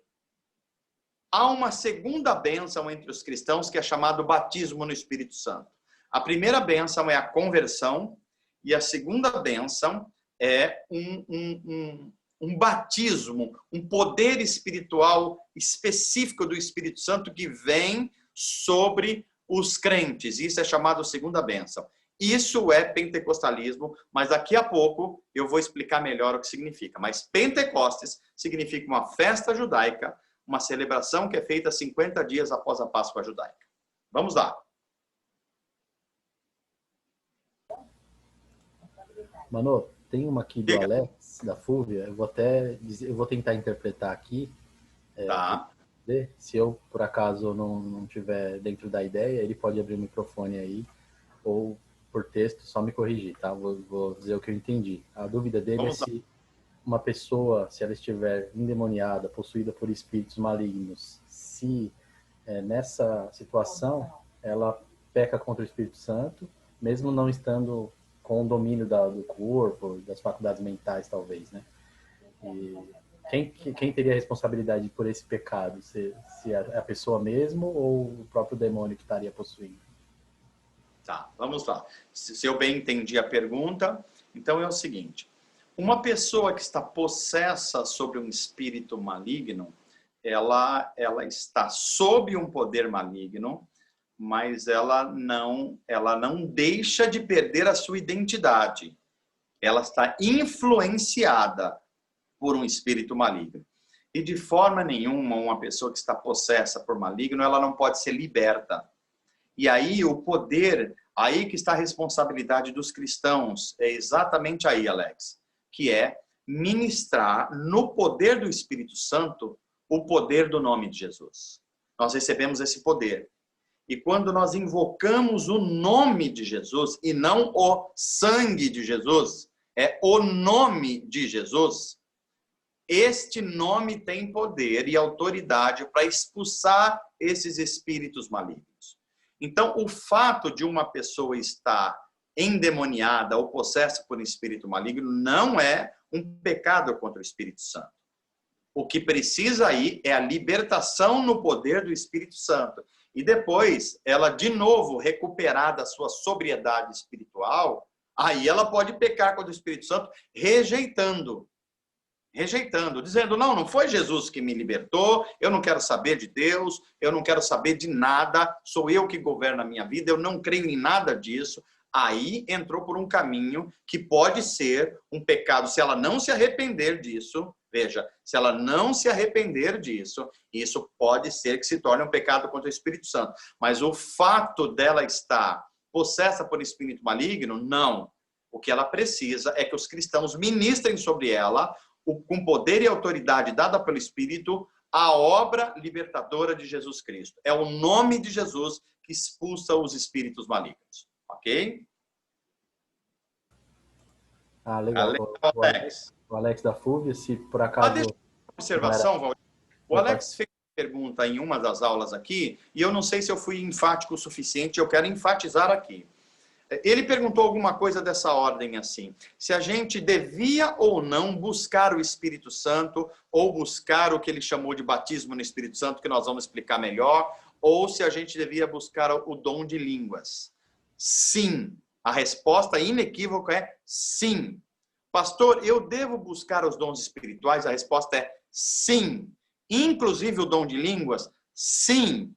há uma segunda bênção entre os cristãos que é chamado batismo no Espírito Santo. A primeira bênção é a conversão e a segunda bênção é um batismo, um poder espiritual específico do Espírito Santo que vem sobre os crentes. Isso é chamado segunda bênção. Isso é pentecostalismo, mas daqui a pouco eu vou explicar melhor o que significa. Mas Pentecostes significa uma festa judaica, uma celebração que é feita 50 dias após a Páscoa judaica. Vamos lá. Mano, tem uma aqui do Diga. Alex, da Fúvia. Eu vou tentar interpretar aqui. Tá. Se eu, por acaso, não estiver dentro da ideia, ele pode abrir o microfone aí, ou por texto, só me corrigir, tá? Vou dizer o que eu entendi. A dúvida dele é se uma pessoa, se ela estiver endemoniada, possuída por espíritos malignos, se nessa situação ela peca contra o Espírito Santo, mesmo não estando com o domínio do corpo, das faculdades mentais, talvez, né? E quem teria a responsabilidade por esse pecado? Se é a pessoa mesmo ou o próprio demônio que estaria possuindo? Tá, vamos lá. Se eu bem entendi a pergunta, então é o seguinte: uma pessoa que está possessa sobre um espírito maligno, ela está sob um poder maligno, mas ela não deixa de perder a sua identidade. Ela está influenciada por um espírito maligno. E de forma nenhuma, uma pessoa que está possessa por maligno, ela não pode ser liberta. E aí o poder, aí que está a responsabilidade dos cristãos, é exatamente aí, Alex, que é ministrar no poder do Espírito Santo o poder do nome de Jesus. Nós recebemos esse poder. E quando nós invocamos o nome de Jesus, e não o sangue de Jesus, é o nome de Jesus, este nome tem poder e autoridade para expulsar esses espíritos malignos. Então, o fato de uma pessoa estar endemoniada ou possessa por um espírito maligno não é um pecado contra o Espírito Santo. O que precisa aí é a libertação no poder do Espírito Santo. E depois, ela de novo recuperar da sua sobriedade espiritual, aí ela pode pecar contra o Espírito Santo, rejeitando, dizendo, não foi Jesus que me libertou, eu não quero saber de Deus, eu não quero saber de nada, sou eu que governo a minha vida, eu não creio em nada disso. Aí entrou por um caminho que pode ser um pecado, se ela não se arrepender disso, veja, se ela não se arrepender disso, isso pode ser que se torne um pecado contra o Espírito Santo. Mas o fato dela estar possessa por espírito maligno, não. O que ela precisa é que os cristãos ministrem sobre ela, com poder e autoridade dada pelo Espírito, a obra libertadora de Jesus Cristo. É o nome de Jesus que expulsa os espíritos malignos. Ok? Legal. Alex. O Alex da FUVIA, se por acaso... Deixa uma observação, Valdir. O Alex fez uma pergunta em uma das aulas aqui, e eu não sei se eu fui enfático o suficiente, eu quero enfatizar aqui. Ele perguntou alguma coisa dessa ordem assim, se a gente devia ou não buscar o Espírito Santo, ou buscar o que ele chamou de batismo no Espírito Santo, que nós vamos explicar melhor, ou se a gente devia buscar o dom de línguas. Sim, a resposta inequívoca é sim. Pastor, eu devo buscar os dons espirituais? A resposta é sim. Inclusive o dom de línguas? Sim.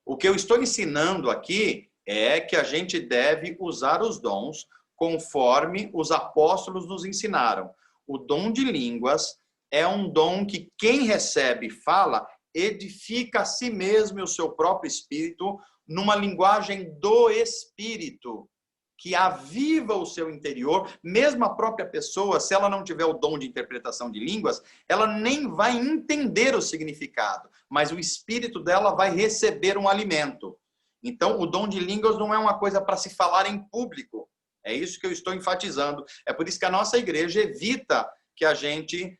O que eu estou ensinando aqui é que a gente deve usar os dons conforme os apóstolos nos ensinaram. O dom de línguas é um dom que quem recebe e fala edifica a si mesmo e o seu próprio espírito numa linguagem do espírito, que aviva o seu interior. Mesmo a própria pessoa, se ela não tiver o dom de interpretação de línguas, ela nem vai entender o significado, mas o espírito dela vai receber um alimento. Então, o dom de línguas não é uma coisa para se falar em público. É isso que eu estou enfatizando. É por isso que a nossa igreja evita que a gente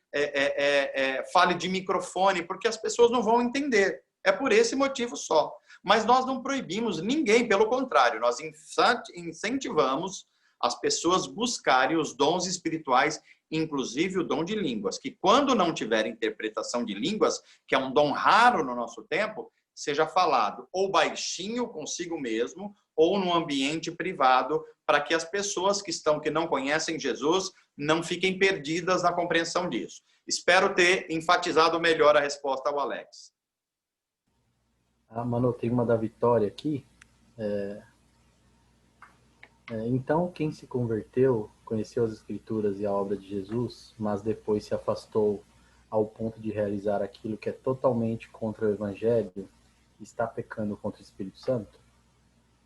fale de microfone, porque as pessoas não vão entender. É por esse motivo só. Mas nós não proibimos ninguém, pelo contrário, nós incentivamos as pessoas buscarem os dons espirituais, inclusive o dom de línguas, que quando não tiver interpretação de línguas, que é um dom raro no nosso tempo, seja falado ou baixinho consigo mesmo, ou num ambiente privado, para que as pessoas que não conhecem Jesus não fiquem perdidas na compreensão disso. Espero ter enfatizado melhor a resposta ao Alex. Mano, tem uma da Vitória aqui. Então, quem se converteu, conheceu as Escrituras e a obra de Jesus, mas depois se afastou ao ponto de realizar aquilo que é totalmente contra o Evangelho, está pecando contra o Espírito Santo?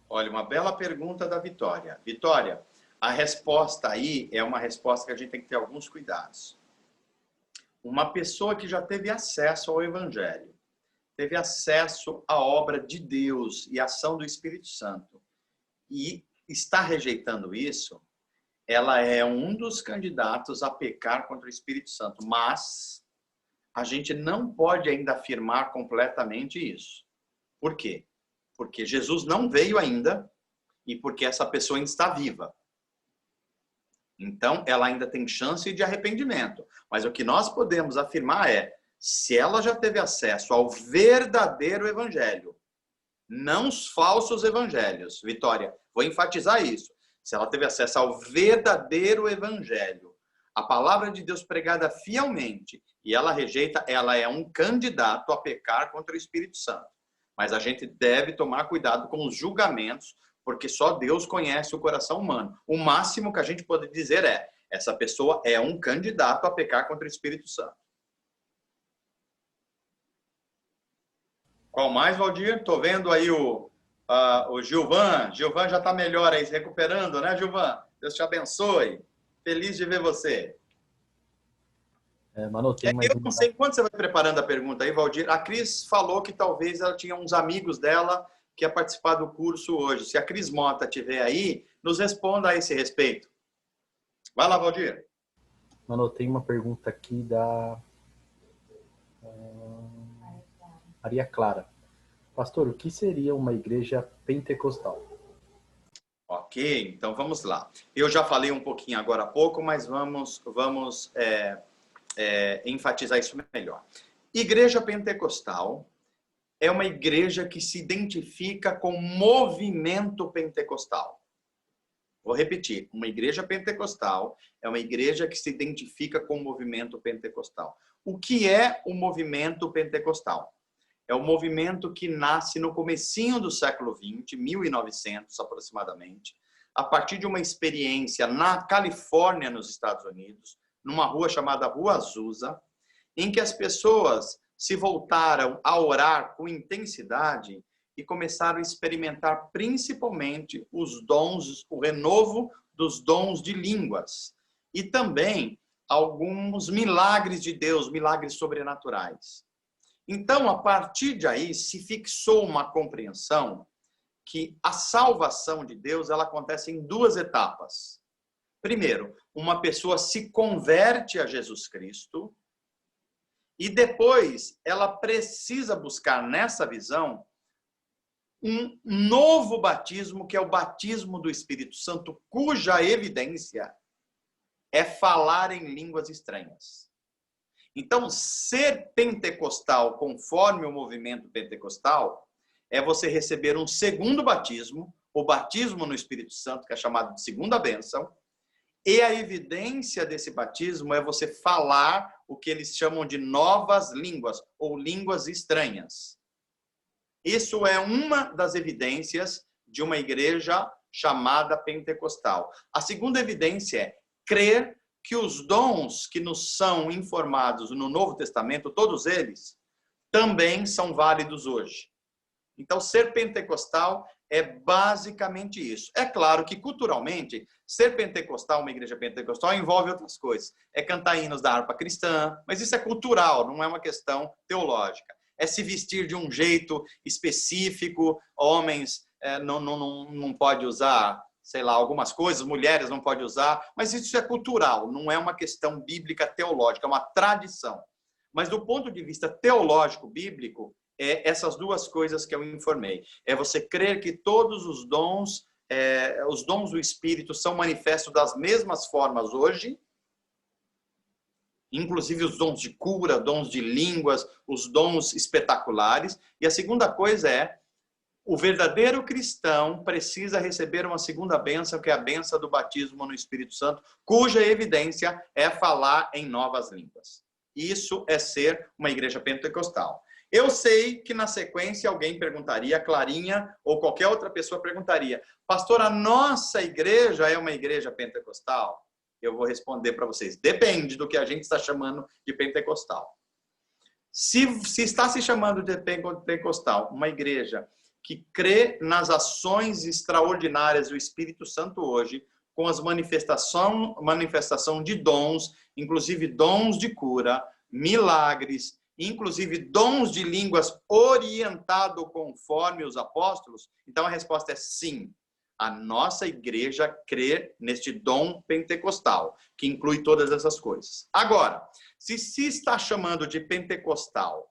Olha, uma bela pergunta da Vitória. Vitória, a resposta aí é uma resposta que a gente tem que ter alguns cuidados. Uma pessoa que já teve acesso ao Evangelho, teve acesso à obra de Deus e à ação do Espírito Santo, e está rejeitando isso, ela é um dos candidatos a pecar contra o Espírito Santo. Mas a gente não pode ainda afirmar completamente isso. Por quê? Porque Jesus não veio ainda e porque essa pessoa ainda está viva. Então, ela ainda tem chance de arrependimento. Mas o que nós podemos afirmar é, se ela já teve acesso ao verdadeiro evangelho, não os falsos evangelhos, Vitória, vou enfatizar isso. Se ela teve acesso ao verdadeiro evangelho, a palavra de Deus pregada fielmente, e ela rejeita, ela é um candidato a pecar contra o Espírito Santo. Mas a gente deve tomar cuidado com os julgamentos, porque só Deus conhece o coração humano. O máximo que a gente pode dizer é, essa pessoa é um candidato a pecar contra o Espírito Santo. Qual mais, Valdir? Estou vendo aí o Gilvan. Gilvan já está melhor aí, se recuperando, né, Gilvan? Deus te abençoe. Feliz de ver você. Mano, tem mais Eu não sei, enquanto você vai preparando a pergunta aí, Valdir, a Cris falou que talvez ela tinha uns amigos dela que ia participar do curso hoje. Se a Cris Mota estiver aí, nos responda a esse respeito. Vai lá, Valdir. Mano, tem uma pergunta aqui da Maria Clara. Pastor, o que seria uma igreja pentecostal? Ok, então vamos lá. Eu já falei um pouquinho agora há pouco, mas vamos enfatizar isso melhor. Igreja pentecostal é uma igreja que se identifica com o movimento pentecostal. Vou repetir, uma igreja pentecostal é uma igreja que se identifica com o movimento pentecostal. O que é o movimento pentecostal? É um movimento que nasce no comecinho do século XX, 1900 aproximadamente, a partir de uma experiência na Califórnia, nos Estados Unidos, numa rua chamada Rua Azusa, em que as pessoas se voltaram a orar com intensidade e começaram a experimentar principalmente os dons, o renovo dos dons de línguas e também alguns milagres de Deus, milagres sobrenaturais. Então, a partir de aí, se fixou uma compreensão que a salvação de Deus ela acontece em duas etapas. Primeiro, uma pessoa se converte a Jesus Cristo e depois ela precisa buscar nessa visão um novo batismo, que é o batismo do Espírito Santo, cuja evidência é falar em línguas estranhas. Então, ser pentecostal, conforme o movimento pentecostal, é você receber um segundo batismo, o batismo no Espírito Santo, que é chamado de segunda bênção, e a evidência desse batismo é você falar o que eles chamam de novas línguas, ou línguas estranhas. Isso é uma das evidências de uma igreja chamada pentecostal. A segunda evidência é crer que os dons que nos são informados no Novo Testamento, todos eles, também são válidos hoje. Então, ser pentecostal é basicamente isso. É claro que, culturalmente, ser pentecostal, uma igreja pentecostal, envolve outras coisas. É cantar hinos da harpa cristã, mas isso é cultural, não é uma questão teológica. É se vestir de um jeito específico, homens não pode usar, sei lá, algumas coisas, mulheres não podem usar, mas isso é cultural, não é uma questão bíblica teológica, é uma tradição. Mas do ponto de vista teológico bíblico, é essas duas coisas que eu informei. É você crer que todos os dons do Espírito são manifestos das mesmas formas hoje, inclusive os dons de cura, dons de línguas, os dons espetaculares. E a segunda coisa é, o verdadeiro cristão precisa receber uma segunda bênção, que é a bênção do batismo no Espírito Santo, cuja evidência é falar em novas línguas. Isso é ser uma igreja pentecostal. Eu sei que na sequência alguém perguntaria, a Clarinha ou qualquer outra pessoa perguntaria, pastor, a nossa igreja é uma igreja pentecostal? Eu vou responder para vocês, depende do que a gente está chamando de pentecostal. Se está se chamando de pentecostal uma igreja que crê nas ações extraordinárias do Espírito Santo hoje, com as manifestação de dons, inclusive dons de cura, milagres, inclusive dons de línguas orientado conforme os apóstolos, então a resposta é sim. A nossa igreja crê neste dom pentecostal, que inclui todas essas coisas. Agora, se está chamando de pentecostal,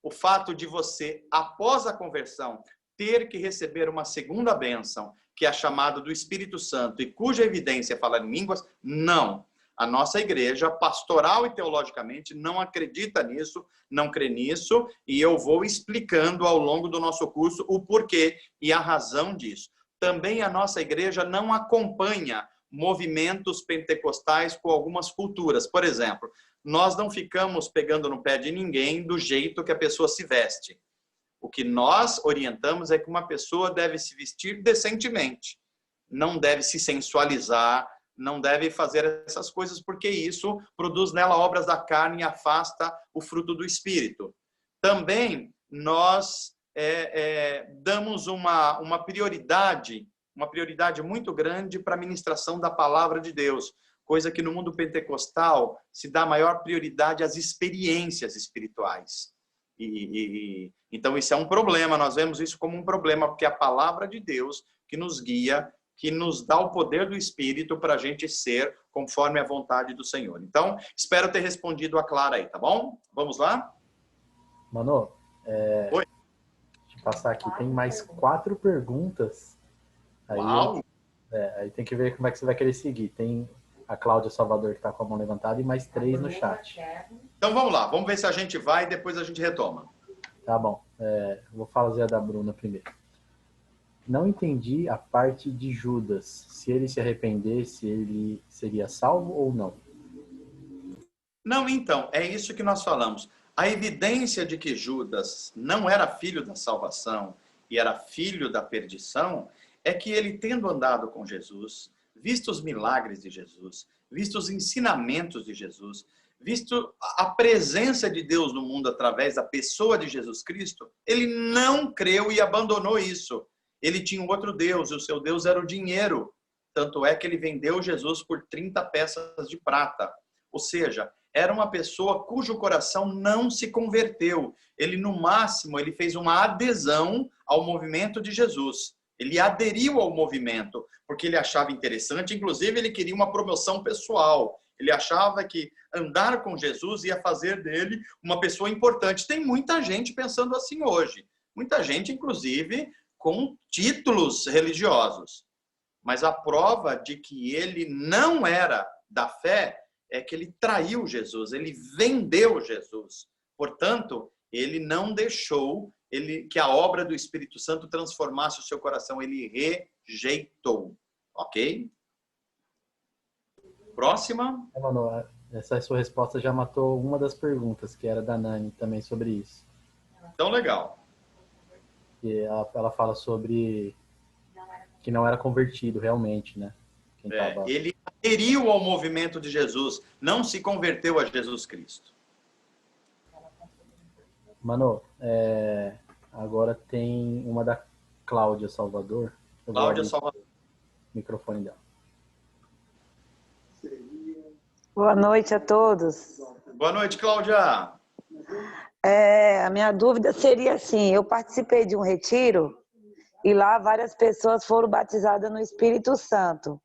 o fato de você, após a conversão, ter que receber uma segunda bênção, que é a chamada do Espírito Santo, e cuja evidência é falar em línguas, não. A nossa igreja, pastoral e teologicamente, não acredita nisso, não crê nisso, e eu vou explicando ao longo do nosso curso o porquê e a razão disso. Também a nossa igreja não acompanha movimentos pentecostais com algumas culturas. Por exemplo, nós não ficamos pegando no pé de ninguém do jeito que a pessoa se veste. O que nós orientamos é que uma pessoa deve se vestir decentemente, não deve se sensualizar, não deve fazer essas coisas, porque isso produz nela obras da carne e afasta o fruto do Espírito. Também nós damos uma prioridade muito grande para a ministração da palavra de Deus, coisa que no mundo pentecostal se dá maior prioridade às experiências espirituais. Então isso é um problema, nós vemos isso como um problema, porque é a palavra de Deus que nos guia, que nos dá o poder do Espírito para a gente ser conforme a vontade do Senhor. Então, espero ter respondido a Clara aí, tá bom? Vamos lá? Mano, Oi. Deixa eu passar aqui. Tem mais 4 perguntas. Aí, Uau! aí tem que ver como é que você vai querer seguir. Tem a Cláudia Salvador que está com a mão levantada e mais 3 no chat. Então vamos lá, vamos ver se a gente vai e depois a gente retoma. Tá bom. Vou fazer a da Bruna primeiro. Não entendi a parte de Judas. Se ele se arrependesse, ele seria salvo ou não? Não, então, é isso que nós falamos. A evidência de que Judas não era filho da salvação e era filho da perdição é que ele, tendo andado com Jesus, visto os milagres de Jesus, visto os ensinamentos de Jesus, visto a presença de Deus no mundo através da pessoa de Jesus Cristo, ele não creu e abandonou isso. Ele tinha um outro Deus, e o seu Deus era o dinheiro. Tanto é que ele vendeu Jesus por 30 peças de prata. Ou seja, era uma pessoa cujo coração não se converteu. Ele, no máximo, ele fez uma adesão ao movimento de Jesus. Ele aderiu ao movimento, porque ele achava interessante, inclusive ele queria uma promoção pessoal. Ele achava que andar com Jesus ia fazer dele uma pessoa importante. Tem muita gente pensando assim hoje. Muita gente, inclusive, com títulos religiosos. Mas a prova de que ele não era da fé é que ele traiu Jesus, ele vendeu Jesus. Portanto, ele não deixou que a obra do Espírito Santo transformasse o seu coração, ele rejeitou. Ok? Próxima. Mano, essa sua resposta já matou uma das perguntas, que era da Nani também sobre isso. Então, legal. E ela fala sobre que não era convertido realmente, né? Ele aderiu ao movimento de Jesus, não se converteu a Jesus Cristo. Mano, agora tem uma da Cláudia Salvador. Cláudia Salvador. O microfone dela. Boa noite a todos. Boa noite, Cláudia. A minha dúvida seria assim, eu participei de um retiro e lá várias pessoas foram batizadas no Espírito Santo.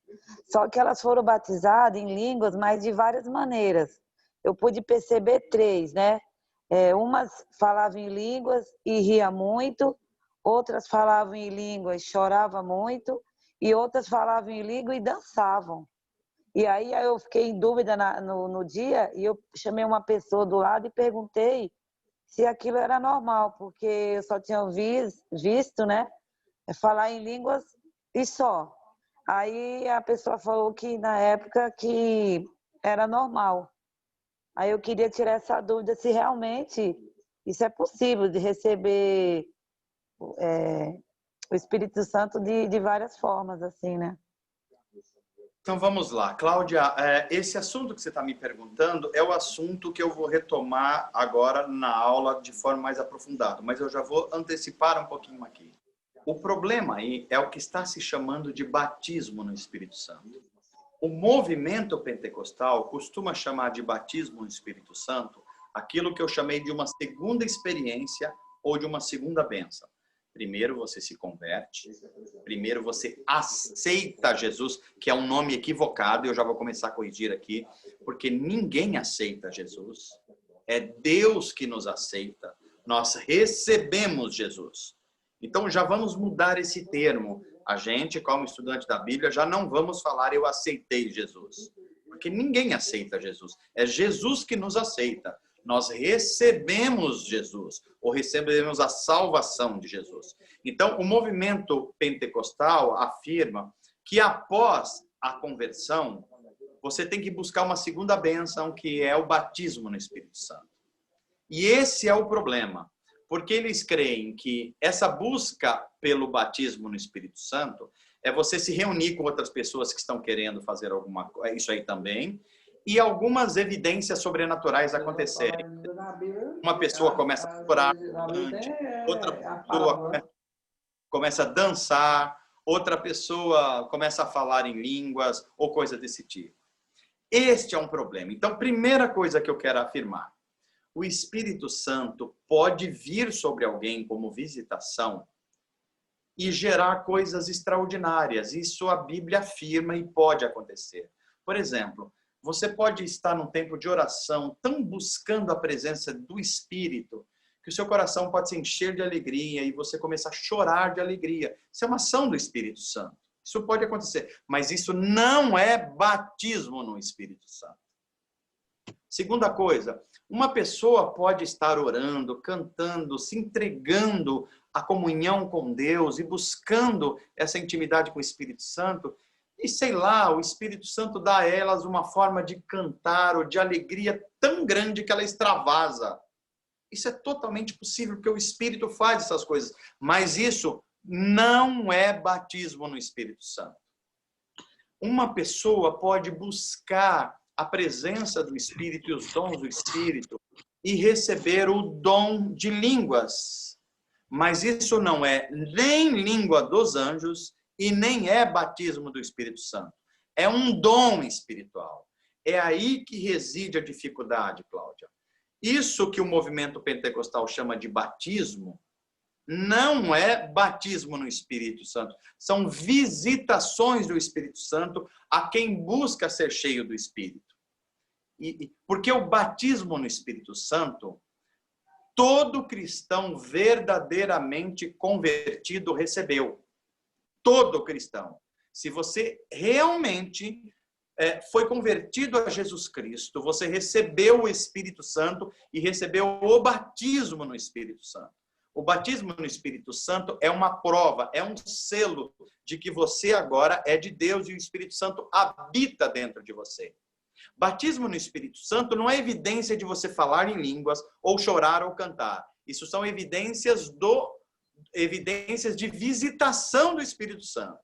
Só que elas foram batizadas em línguas, mas de várias maneiras. Eu pude perceber 3, né? Umas falavam em línguas e ria muito, outras falavam em línguas e choravam muito, e outras falavam em língua e dançavam. E aí eu fiquei em dúvida no dia e eu chamei uma pessoa do lado e perguntei se aquilo era normal, porque eu só tinha visto, né, falar em línguas e só. Aí a pessoa falou que na época que era normal. Aí eu queria tirar essa dúvida se realmente isso é possível de receber o Espírito Santo de várias formas, assim, né? Então vamos lá, Cláudia, esse assunto que você está me perguntando é o assunto que eu vou retomar agora na aula de forma mais aprofundada, mas eu já vou antecipar um pouquinho aqui. O problema aí é o que está se chamando de batismo no Espírito Santo. O movimento pentecostal costuma chamar de batismo no Espírito Santo aquilo que eu chamei de uma segunda experiência ou de uma segunda bênção. Primeiro você se converte, primeiro você aceita Jesus, que é um nome equivocado, e eu já vou começar a corrigir aqui, porque ninguém aceita Jesus, é Deus que nos aceita, nós recebemos Jesus. Então já vamos mudar esse termo, a gente como estudante da Bíblia já não vamos falar eu aceitei Jesus, porque ninguém aceita Jesus, é Jesus que nos aceita. Nós recebemos Jesus, ou recebemos a salvação de Jesus. Então, o movimento pentecostal afirma que após a conversão, você tem que buscar uma segunda bênção, que é o batismo no Espírito Santo. E esse é o problema, porque eles creem que essa busca pelo batismo no Espírito Santo é você se reunir com outras pessoas que estão querendo fazer alguma coisa, isso aí também, e algumas evidências sobrenaturais acontecerem. Uma pessoa começa a orar, outra pessoa começa a dançar, outra pessoa começa a falar em línguas ou coisa desse tipo. Este é um problema. Então, primeira coisa que eu quero afirmar, o Espírito Santo pode vir sobre alguém como visitação e gerar coisas extraordinárias. Isso a Bíblia afirma e pode acontecer. Por exemplo, você pode estar num tempo de oração, tão buscando a presença do Espírito, que o seu coração pode se encher de alegria e você começar a chorar de alegria. Isso é uma ação do Espírito Santo. Isso pode acontecer, mas isso não é batismo no Espírito Santo. Segunda coisa, uma pessoa pode estar orando, cantando, se entregando à comunhão com Deus e buscando essa intimidade com o Espírito Santo, e sei lá, o Espírito Santo dá a elas uma forma de cantar ou de alegria tão grande que ela extravasa. Isso é totalmente possível, porque o Espírito faz essas coisas, mas isso não é batismo no Espírito Santo. Uma pessoa pode buscar a presença do Espírito e os dons do Espírito e receber o dom de línguas. Mas isso não é nem língua dos anjos e nem é batismo do Espírito Santo. É um dom espiritual. É aí que reside a dificuldade, Cláudia. Isso que o movimento pentecostal chama de batismo não é batismo no Espírito Santo. São visitações do Espírito Santo a quem busca ser cheio do Espírito. Porque o batismo no Espírito Santo, todo cristão verdadeiramente convertido recebeu. Todo cristão. Se você realmente foi convertido a Jesus Cristo, você recebeu o Espírito Santo e recebeu o batismo no Espírito Santo. O batismo no Espírito Santo é uma prova, é um selo de que você agora é de Deus e o Espírito Santo habita dentro de você. Batismo no Espírito Santo não é evidência de você falar em línguas ou chorar ou cantar. Isso são evidências de visitação do Espírito Santo.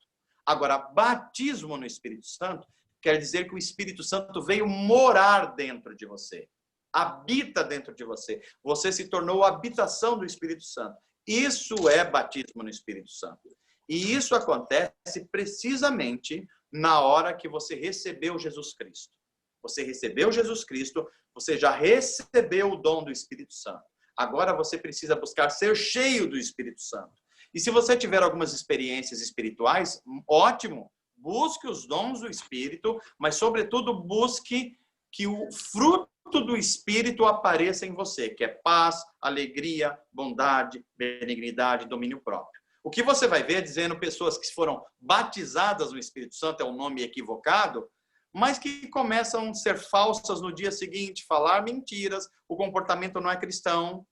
Agora, batismo no Espírito Santo quer dizer que o Espírito Santo veio morar dentro de você. Habita dentro de você. Você se tornou a habitação do Espírito Santo. Isso é batismo no Espírito Santo. E isso acontece precisamente na hora que você recebeu Jesus Cristo. Você recebeu Jesus Cristo, você já recebeu o dom do Espírito Santo. Agora você precisa buscar ser cheio do Espírito Santo. E se você tiver algumas experiências espirituais, ótimo, busque os dons do Espírito, mas sobretudo busque que o fruto do Espírito apareça em você, que é paz, alegria, bondade, benignidade, domínio próprio. O que você vai ver dizendo pessoas que foram batizadas no Espírito Santo, é um nome equivocado, mas que começam a ser falsas no dia seguinte, falar mentiras, o comportamento não é cristão.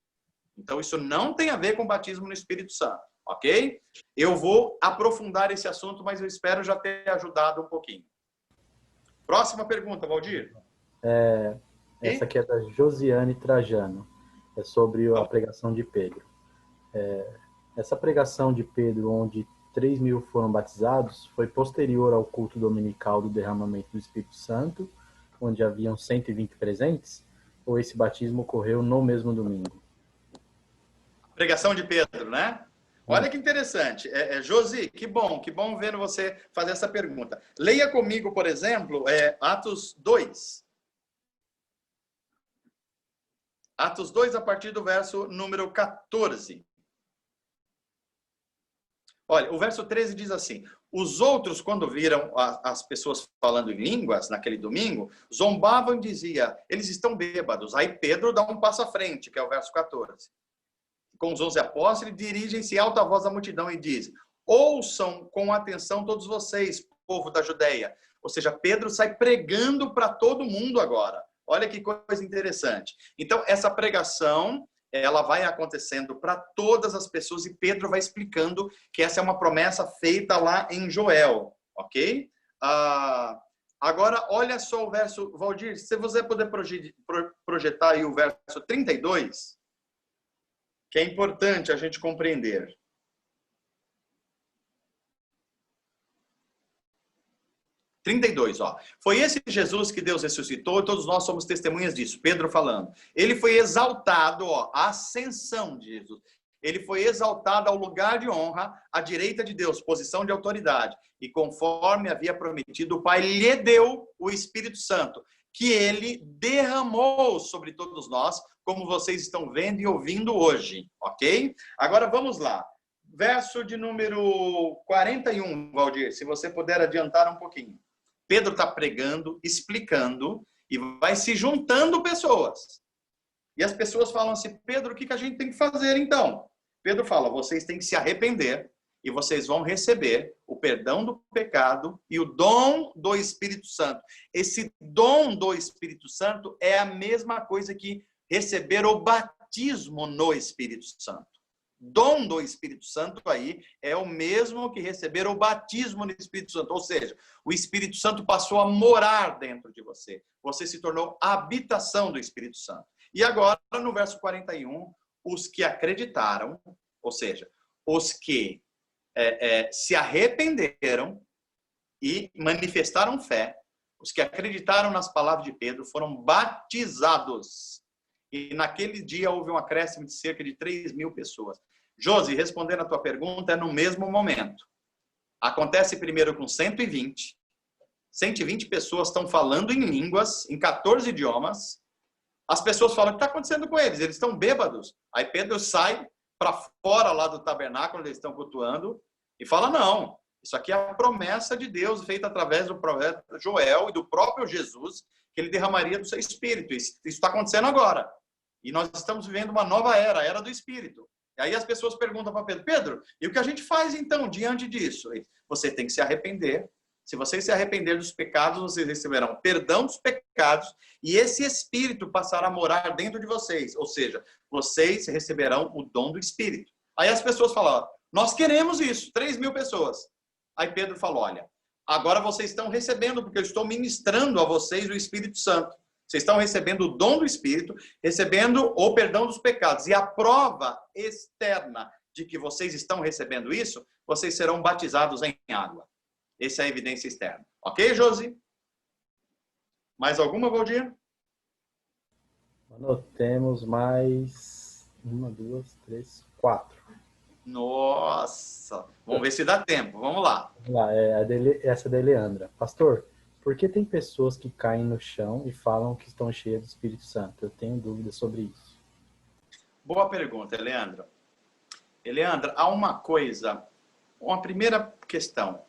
Então isso não tem a ver com batismo no Espírito Santo, ok? Eu vou aprofundar esse assunto, mas eu espero já ter ajudado um pouquinho. Próxima pergunta, Valdir. Essa aqui é da Josiane Trajano. É sobre a pregação de Pedro. Essa pregação de Pedro, onde 3.000 foram batizados, foi posterior ao culto dominical do derramamento do Espírito Santo, onde haviam 120 presentes? Ou esse batismo ocorreu no mesmo domingo? Pregação de Pedro, né? Olha que interessante. Josi, que bom vendo você fazer essa pergunta. Leia comigo, por exemplo, Atos 2. Atos 2, a partir do verso número 14. Olha, o verso 13 diz assim: os outros, quando viram as pessoas falando em línguas naquele domingo, zombavam e diziam, eles estão bêbados. Aí Pedro dá um passo à frente, que é o verso 14. Com os 11 apóstolos, dirigem-se em alta voz à multidão e dizem, ouçam com atenção todos vocês, povo da Judeia. Ou seja, Pedro sai pregando para todo mundo agora. Olha que coisa interessante. Então, essa pregação, ela vai acontecendo para todas as pessoas e Pedro vai explicando que essa é uma promessa feita lá em Joel, ok? Agora, olha só o verso, Valdir, se você puder projetar aí o verso 32, que é importante a gente compreender. Ó. Foi esse Jesus que Deus ressuscitou, e todos nós somos testemunhas disso. Pedro falando. Ele foi exaltado, a ascensão de Jesus. Ele foi exaltado ao lugar de honra, à direita de Deus, posição de autoridade. E conforme havia prometido, o Pai lhe deu o Espírito Santo, que ele derramou sobre todos nós, como vocês estão vendo e ouvindo hoje, ok? Agora vamos lá. Verso de número 41, Valdir, se você puder adiantar um pouquinho. Pedro está pregando, explicando, e vai se juntando pessoas. E as pessoas falam assim, Pedro, o que a gente tem que fazer então? Pedro fala, vocês têm que se arrepender e vocês vão receber o perdão do pecado e o dom do Espírito Santo. Esse dom do Espírito Santo é a mesma coisa que receber o batismo no Espírito Santo. Dom do Espírito Santo aí é o mesmo que receber o batismo no Espírito Santo. Ou seja, o Espírito Santo passou a morar dentro de você. Você se tornou a habitação do Espírito Santo. E agora, no verso 41, os que acreditaram, ou seja, os que se arrependeram e manifestaram fé, os que acreditaram nas palavras de Pedro foram batizados. E naquele dia houve um acréscimo de cerca de 3.000 pessoas. Josi, respondendo a tua pergunta, é no mesmo momento. Acontece primeiro com 120. 120 pessoas estão falando em línguas, em 14 idiomas. As pessoas falam, o que está acontecendo com eles? Eles estão bêbados. Aí Pedro sai para fora lá do tabernáculo, onde eles estão cultuando, e fala, não, isso aqui é a promessa de Deus feita através do profeta Joel e do próprio Jesus, que ele derramaria do seu Espírito. Isso está acontecendo agora. E nós estamos vivendo uma nova era, a era do Espírito. E aí as pessoas perguntam para Pedro, Pedro, e o que a gente faz então diante disso? Você tem que se arrepender. Se vocês se arrepender dos pecados, vocês receberão perdão dos pecados e esse Espírito passará a morar dentro de vocês. Ou seja, vocês receberão o dom do Espírito. Aí as pessoas falam, nós queremos isso, 3.000 pessoas. Aí Pedro falou, olha, agora vocês estão recebendo, porque eu estou ministrando a vocês o Espírito Santo. Vocês estão recebendo o dom do Espírito, recebendo o perdão dos pecados. E a prova externa de que vocês estão recebendo isso, vocês serão batizados em água. Essa é a evidência externa. Ok, Josi? Mais alguma, Valdir? Mano, temos mais 1, 2, 3, 4. Nossa! Vamos ver se dá tempo. Vamos lá. Vamos lá, essa é da Eleandra. Pastor, por que tem pessoas que caem no chão e falam que estão cheias do Espírito Santo? Eu tenho dúvidas sobre isso. Boa pergunta, Eleandra. Eleandra, há uma primeira questão.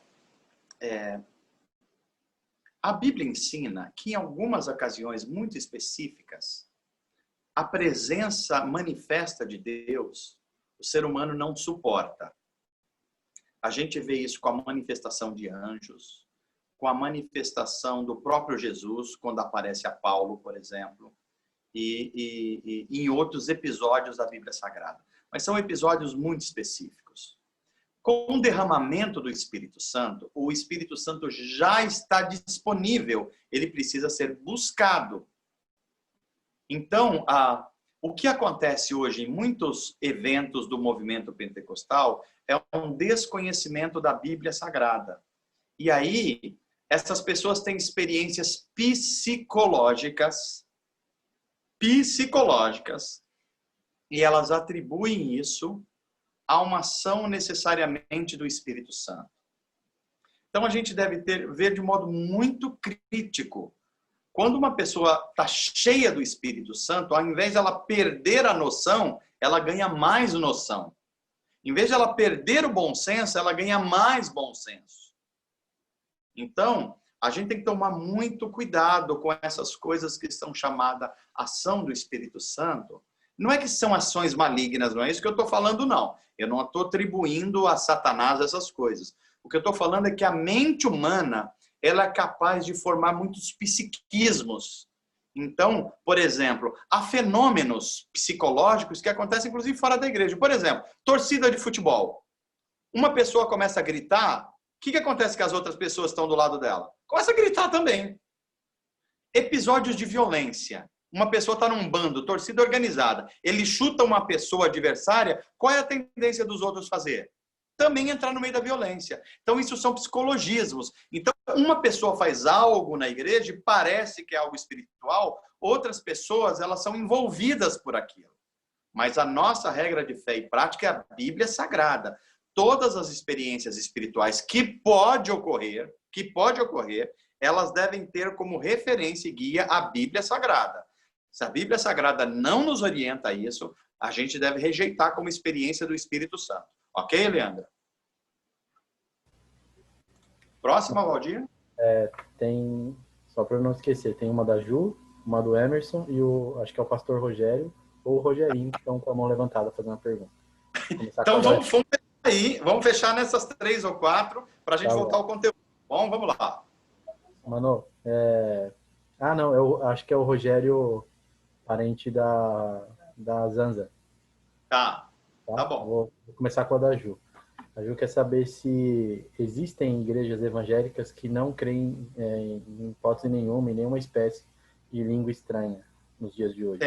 A Bíblia ensina que em algumas ocasiões muito específicas, a presença manifesta de Deus, o ser humano não suporta. A gente vê isso com a manifestação de anjos, com a manifestação do próprio Jesus, quando aparece a Paulo, por exemplo, e em outros episódios da Bíblia Sagrada. Mas são episódios muito específicos. Com o derramamento do Espírito Santo, o Espírito Santo já está disponível, ele precisa ser buscado. Então, o que acontece hoje em muitos eventos do movimento pentecostal é um desconhecimento da Bíblia Sagrada. E aí, essas pessoas têm experiências psicológicas, e elas atribuem isso a uma ação necessariamente do Espírito Santo. Então, a gente deve ver de modo muito crítico. Quando uma pessoa está cheia do Espírito Santo, ao invés de ela perder a noção, ela ganha mais noção. Em vez de ela perder o bom senso, ela ganha mais bom senso. Então, a gente tem que tomar muito cuidado com essas coisas que são chamadas ação do Espírito Santo. Não é que são ações malignas, não é isso que eu estou falando, não. Eu não estou atribuindo a Satanás essas coisas. O que eu estou falando é que a mente humana, ela é capaz de formar muitos psiquismos. Então, por exemplo, há fenômenos psicológicos que acontecem, inclusive, fora da igreja. Por exemplo, torcida de futebol. Uma pessoa começa a gritar, o que acontece que as outras pessoas estão do lado dela? Começa a gritar também. Episódios de violência. Uma pessoa está num bando, torcida organizada. Ele chuta uma pessoa adversária, qual é a tendência dos outros fazer? Também entrar no meio da violência. Então, isso são psicologismos. Então, uma pessoa faz algo na igreja e parece que é algo espiritual, outras pessoas, elas são envolvidas por aquilo. Mas a nossa regra de fé e prática é a Bíblia Sagrada. Todas as experiências espirituais que pode ocorrer, elas devem ter como referência e guia a Bíblia Sagrada. Se a Bíblia Sagrada não nos orienta a isso, a gente deve rejeitar como experiência do Espírito Santo. Ok, Leandra? Próxima, Valdir? Só para eu não esquecer, tem uma da Ju, uma do Emerson e acho que é o pastor Rogério ou o Rogerinho, que estão com a mão levantada fazendo uma pergunta. Então vamos fechar aí, vamos fechar nessas 3 ou 4 para a gente voltar ao conteúdo. Bom, vamos lá. Mano, não, eu acho que é o Rogério, parente da Zanza. Tá bom. Vou começar com a da Ju. A Ju quer saber se existem igrejas evangélicas que não creem em hipótese nenhuma, em nenhuma espécie de língua estranha nos dias de hoje.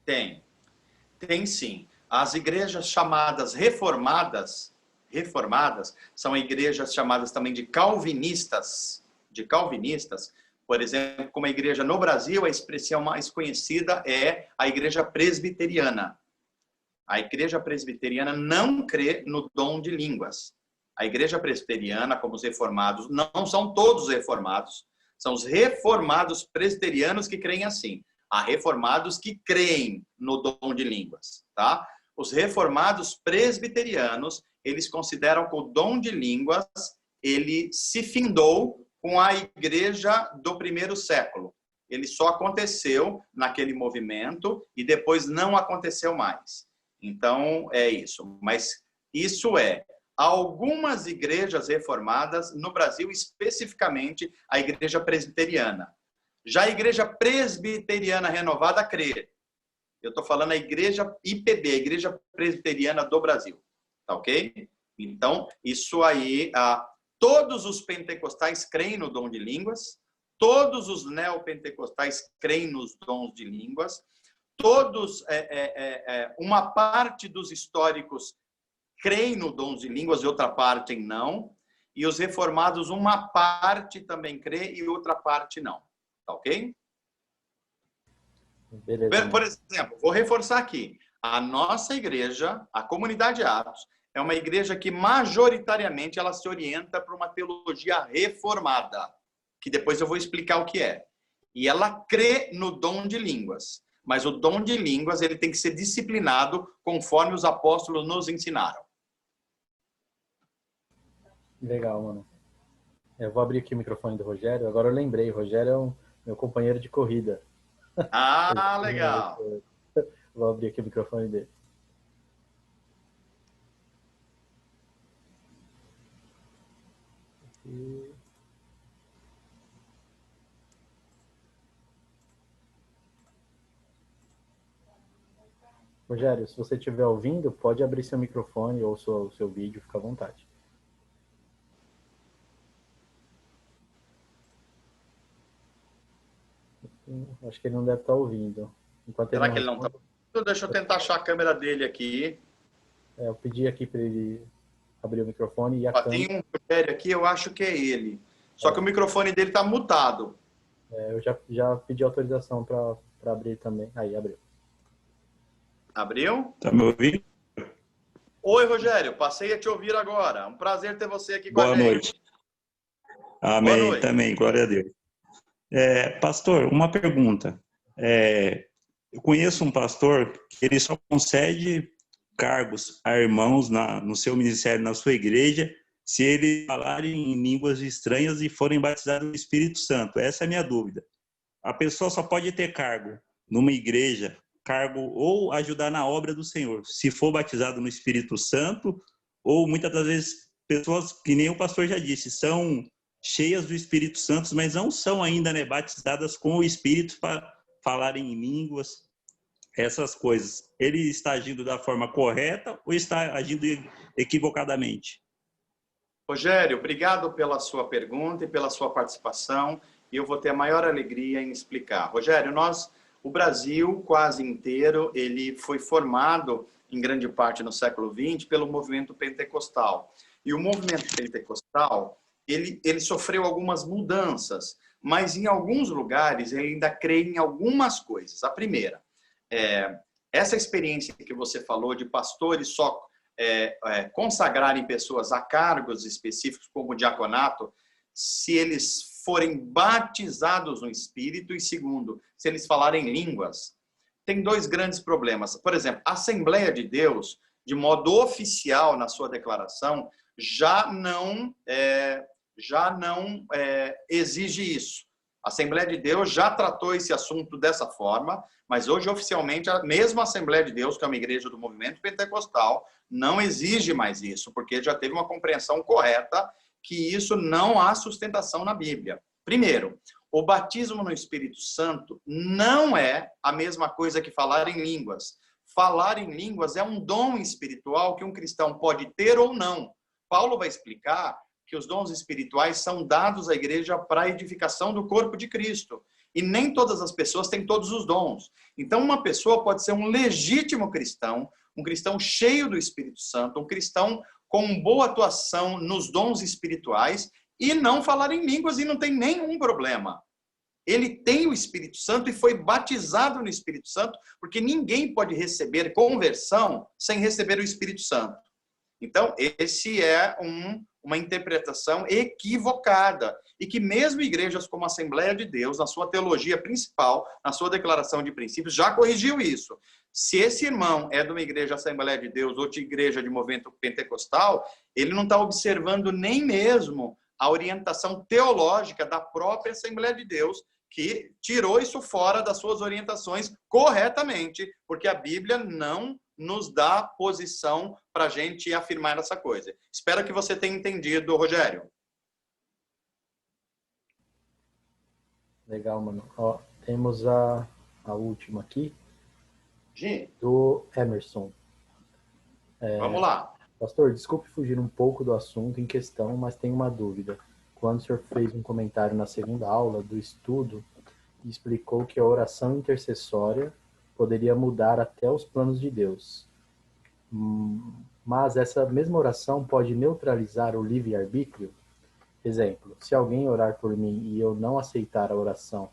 Tem sim. As igrejas chamadas reformadas são igrejas chamadas também de calvinistas. Por exemplo, como a igreja no Brasil, a expressão mais conhecida é a igreja presbiteriana. A igreja presbiteriana não crê no dom de línguas. A igreja presbiteriana, como os reformados, não são todos os reformados, são os reformados presbiterianos que creem assim. Há reformados que creem no dom de línguas, tá? Os reformados presbiterianos, eles consideram que o dom de línguas, ele se findou com a igreja do primeiro século. Ele só aconteceu naquele movimento e depois não aconteceu mais. Então, é isso. Mas isso algumas igrejas reformadas, no Brasil, especificamente a igreja presbiteriana. Já a igreja presbiteriana renovada crê. Eu estou falando a igreja IPB, a igreja presbiteriana do Brasil. Tá ok? Então, isso aí, todos os pentecostais creem no dom de línguas, todos os neopentecostais creem nos dons de línguas, todos, uma parte dos históricos creem no dom de línguas e outra parte não, e os reformados, uma parte também crê e outra parte não. Tá ok? Beleza. Por exemplo, vou reforçar aqui. A nossa igreja, a Comunidade Atos, é uma igreja que majoritariamente ela se orienta para uma teologia reformada, que depois eu vou explicar o que é. E ela crê no dom de línguas. Mas o dom de línguas ele tem que ser disciplinado conforme os apóstolos nos ensinaram. Legal, mano. Eu vou abrir aqui o microfone do Rogério. Agora eu lembrei, o Rogério é meu companheiro de corrida. Ah, legal. Vou abrir aqui o microfone dele. Rogério, se você estiver ouvindo, pode abrir seu microfone ou o seu vídeo, fica à vontade. Acho que ele não deve estar ouvindo. Será que ele não está ouvindo? Deixa eu tentar achar a câmera dele aqui. Eu pedi aqui para ele abrir o microfone e a câmera. Tem um Rogério aqui, eu acho que é ele. Só que o microfone dele está mutado. Eu já pedi autorização para abrir também. Aí, abriu. Abriu? Tá me ouvindo? Oi, Rogério. Passei a te ouvir agora. Um prazer ter você aqui com a gente. Boa noite. Amém. Boa noite. Também, glória a Deus. Pastor, uma pergunta. Eu conheço um pastor que ele só concede cargos a irmãos no seu ministério, na sua igreja, se eles falarem em línguas estranhas e forem batizados no Espírito Santo. Essa é a minha dúvida. A pessoa só pode ter cargo numa igreja, cargo ou ajudar na obra do Senhor, se for batizado no Espírito Santo, ou muitas das vezes pessoas, que nem o pastor já disse, são cheias do Espírito Santo, mas não são ainda batizadas com o Espírito para falarem em línguas, essas coisas. Ele está agindo da forma correta ou está agindo equivocadamente? Rogério, obrigado pela sua pergunta e pela sua participação. E eu vou ter a maior alegria em explicar. Rogério, o Brasil quase inteiro, ele foi formado em grande parte no século XX pelo movimento pentecostal. E o movimento pentecostal, ele sofreu algumas mudanças, mas em alguns lugares ele ainda crê em algumas coisas. A primeira, essa experiência que você falou de pastores só consagrarem pessoas a cargos específicos como o diaconato, se eles forem batizados no Espírito, e segundo, se eles falarem línguas, tem dois grandes problemas. Por exemplo, a Assembleia de Deus, de modo oficial na sua declaração, já não exige isso. A Assembleia de Deus já tratou esse assunto dessa forma, mas hoje, oficialmente, mesmo a Assembleia de Deus, que é uma igreja do movimento pentecostal, não exige mais isso, porque já teve uma compreensão correta que isso não há sustentação na Bíblia. Primeiro, o batismo no Espírito Santo não é a mesma coisa que falar em línguas. Falar em línguas é um dom espiritual que um cristão pode ter ou não. Paulo vai explicar que os dons espirituais são dados à igreja para a edificação do corpo de Cristo. E nem todas as pessoas têm todos os dons. Então, uma pessoa pode ser um legítimo cristão, um cristão cheio do Espírito Santo, um cristão com boa atuação nos dons espirituais e não falar em línguas e não tem nenhum problema. Ele tem o Espírito Santo e foi batizado no Espírito Santo, porque ninguém pode receber conversão sem receber o Espírito Santo. Então, esse é uma interpretação equivocada e que mesmo igrejas como a Assembleia de Deus, na sua teologia principal, na sua declaração de princípios, já corrigiu isso. Se esse irmão é de uma igreja Assembleia de Deus ou de igreja de movimento pentecostal, ele não está observando nem mesmo a orientação teológica da própria Assembleia de Deus, que tirou isso fora das suas orientações corretamente, porque a Bíblia não nos dá posição para a gente afirmar essa coisa. Espero que você tenha entendido, Rogério. Legal, mano. Ó, temos a última aqui, Gi, do Emerson. vamos lá. Pastor, desculpe fugir um pouco do assunto em questão, mas tenho uma dúvida. Quando o senhor fez um comentário na segunda aula do estudo, explicou que a oração intercessória poderia mudar até os planos de Deus. Mas essa mesma oração pode neutralizar o livre-arbítrio? Exemplo, se alguém orar por mim e eu não aceitar a oração,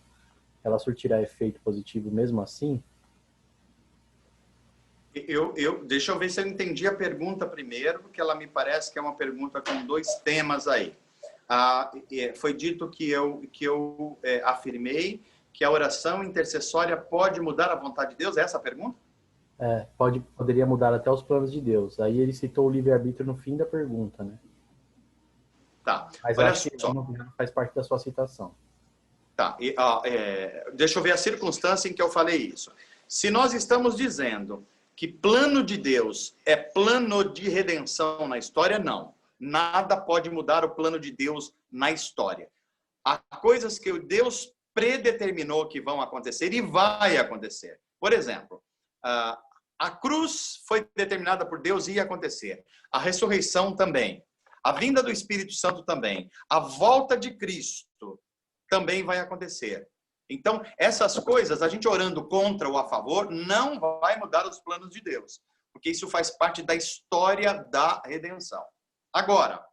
ela surtirá efeito positivo mesmo assim? Deixa eu ver se eu entendi a pergunta primeiro, porque ela me parece que é uma pergunta com dois temas aí. Foi dito que eu afirmei que a oração intercessória pode mudar a vontade de Deus? É essa a pergunta? Poderia mudar até os planos de Deus. Aí ele citou o livre-arbítrio no fim da pergunta, né? Tá. Mas olha acho que só. não faz parte da sua citação. Tá. Deixa eu ver a circunstância em que eu falei isso. Se nós estamos dizendo que plano de Deus é plano de redenção na história, não. Nada pode mudar o plano de Deus na história. Há coisas que Deus predeterminou que vão acontecer e vai acontecer. Por exemplo, a cruz foi determinada por Deus e ia acontecer. A ressurreição também. A vinda do Espírito Santo também. A volta de Cristo também vai acontecer. Então, essas coisas, a gente orando contra ou a favor, não vai mudar os planos de Deus. Porque isso faz parte da história da redenção. Agora,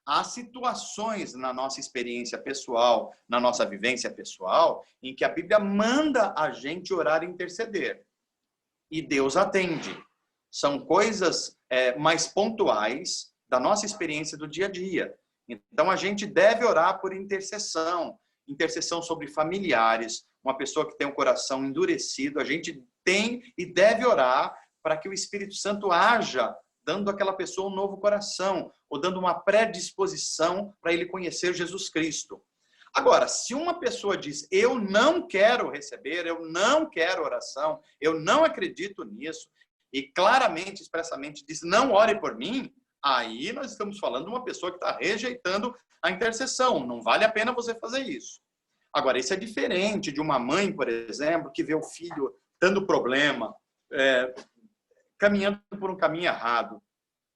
há situações na nossa experiência pessoal, na nossa vivência pessoal, em que a Bíblia manda a gente orar e interceder. E Deus atende. São coisas mais pontuais da nossa experiência do dia a dia. Então, a gente deve orar por intercessão sobre familiares, uma pessoa que tem um coração endurecido. A gente tem e deve orar para que o Espírito Santo haja, dando àquela pessoa um novo coração, ou dando uma predisposição para ele conhecer Jesus Cristo. Agora, se uma pessoa diz, eu não quero receber, eu não quero oração, eu não acredito nisso, e claramente, expressamente diz, não ore por mim, aí nós estamos falando de uma pessoa que está rejeitando a intercessão. Não vale a pena você fazer isso. Agora, isso é diferente de uma mãe, por exemplo, que vê o filho dando problema, caminhando por um caminho errado.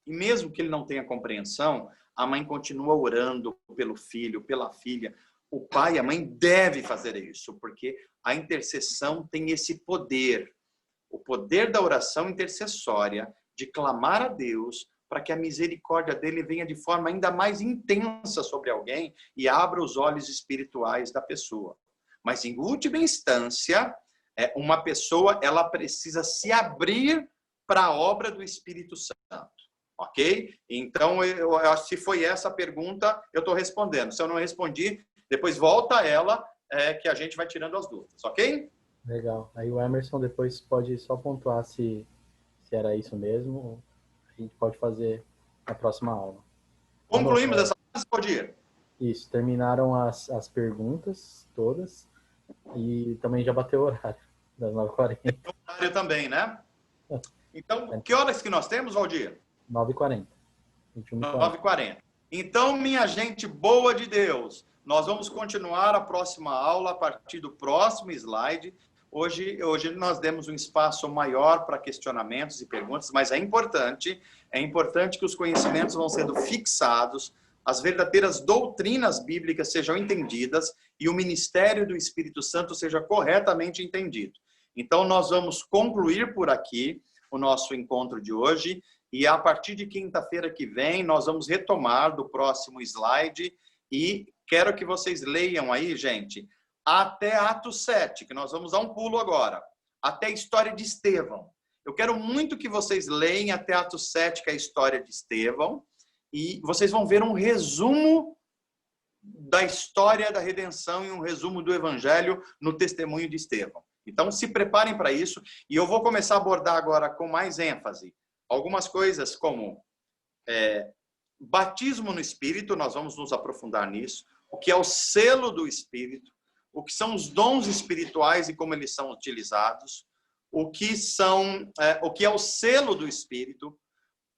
E mesmo que ele não tenha compreensão, a mãe continua orando pelo filho, pela filha. O pai e a mãe devem fazer isso, porque a intercessão tem esse poder. O poder da oração intercessória, de clamar a Deus para que a misericórdia dele venha de forma ainda mais intensa sobre alguém e abra os olhos espirituais da pessoa. Mas, em última instância, uma pessoa ela precisa se abrir para a obra do Espírito Santo. Ok? Então, se foi essa a pergunta, eu estou respondendo. Se eu não respondi, depois volta a ela, que a gente vai tirando as dúvidas. Ok? Legal. Aí o Emerson depois pode só pontuar se era isso mesmo. A gente pode fazer na próxima aula. Concluímos essa fase, pode ir. Isso, terminaram as perguntas todas e também já bateu o horário, das 9h40. Tem horário também, né? Então, que horas que nós temos, Valdir? 9h40. 21h40. 9h40. Então, minha gente boa de Deus, nós vamos continuar a próxima aula a partir do próximo slide. Hoje nós demos um espaço maior para questionamentos e perguntas, mas é importante que os conhecimentos vão sendo fixados, as verdadeiras doutrinas bíblicas sejam entendidas e o ministério do Espírito Santo seja corretamente entendido. Então, nós vamos concluir por aqui o nosso encontro de hoje e a partir de quinta-feira que vem nós vamos retomar do próximo slide e quero que vocês leiam aí, gente, até Atos 7, que nós vamos dar um pulo agora, até a história de Estevão. Eu quero muito que vocês leiam até Atos 7, que é a história de Estevão, e vocês vão ver um resumo da história da redenção e um resumo do evangelho no testemunho de Estevão. Então, se preparem para isso, e eu vou começar a abordar agora com mais ênfase algumas coisas como batismo no Espírito, nós vamos nos aprofundar nisso, o que é o selo do Espírito, o que são os dons espirituais e como eles são utilizados, o que é o selo do Espírito,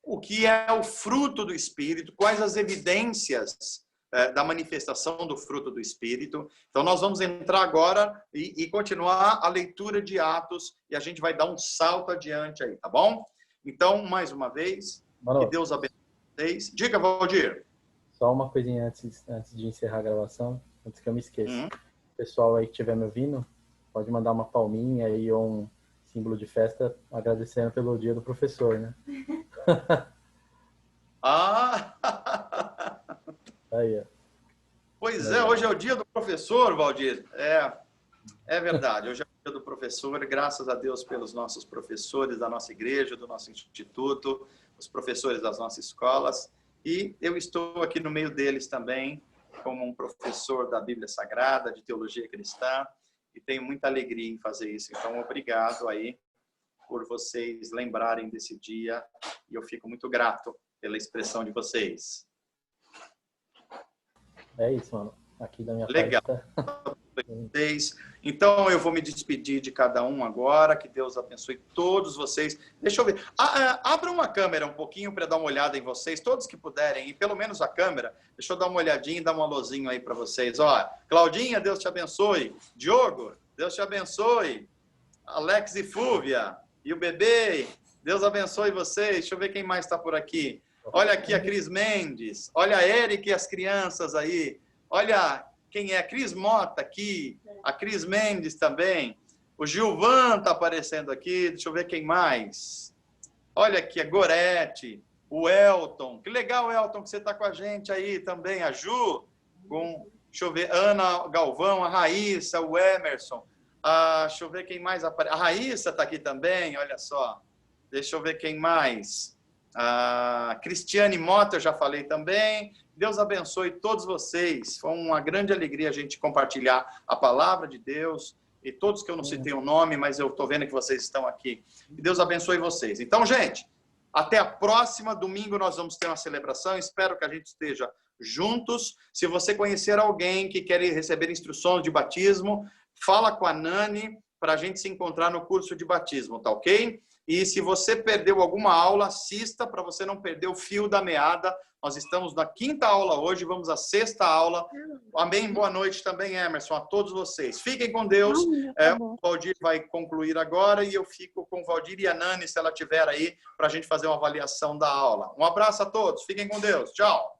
o que é o fruto do Espírito, quais as evidências da manifestação do fruto do Espírito. Então, nós vamos entrar agora e continuar a leitura de Atos e a gente vai dar um salto adiante aí, tá bom? Então, mais uma vez, que Deus abençoe vocês. Diga, Valdir. Só uma coisinha antes de encerrar a gravação, antes que eu me esqueça. O pessoal aí que estiver me ouvindo, pode mandar uma palminha aí ou um símbolo de festa agradecendo pelo dia do professor, né? Aí, ó. Pois é, hoje é o dia do professor, Valdir. É verdade, hoje é o dia do professor, graças a Deus pelos nossos professores da nossa igreja, do nosso instituto, os professores das nossas escolas, e eu estou aqui no meio deles também, como um professor da Bíblia Sagrada, de teologia cristã, e tenho muita alegria em fazer isso. Então, obrigado aí por vocês lembrarem desse dia, e eu fico muito grato pela expressão de vocês. É isso, mano. Aqui da minha Legal. parte tá... Então, eu vou me despedir de cada um agora. Que Deus abençoe todos vocês. Deixa eu ver. Abra uma câmera um pouquinho para dar uma olhada em vocês, todos que puderem, e pelo menos a câmera. Deixa eu dar uma olhadinha e dar um alôzinho aí para vocês. Ó, Claudinha, Deus te abençoe. Diogo, Deus te abençoe. Alex e Fúvia. E o bebê, Deus abençoe vocês. Deixa eu ver quem mais está por aqui. Olha aqui a Cris Mendes. Olha a Eric e as crianças aí. Olha quem é a Cris Mota aqui. A Cris Mendes também. O Gilvan está aparecendo aqui. Deixa eu ver quem mais. Olha aqui a Gorete. O Elton. Que legal, Elton, que você está com a gente aí também. A Ju. Deixa eu ver. Ana Galvão, a Raíssa, o Emerson. Deixa eu ver quem mais aparece. A Raíssa está aqui também, olha só. Deixa eu ver quem mais. A Cristiane Mota, eu já falei também. Deus abençoe todos vocês. Foi uma grande alegria a gente compartilhar a palavra de Deus. E todos que eu não citei o nome, mas eu estou vendo que vocês estão aqui. E Deus abençoe vocês. Então, gente, até a próxima. Domingo nós vamos ter uma celebração. Espero que a gente esteja juntos. Se você conhecer alguém que quer receber instruções de batismo, fala com a Nani para a gente se encontrar no curso de batismo, tá ok? E se você perdeu alguma aula, assista para você não perder o fio da meada. Nós estamos na 5ª aula hoje, vamos à 6ª aula. Amém? Boa noite também, Emerson, a todos vocês. Fiquem com Deus. O Valdir vai concluir agora e eu fico com o Valdir e a Nani, se ela estiver aí, para a gente fazer uma avaliação da aula. Um abraço a todos. Fiquem com Deus. Tchau.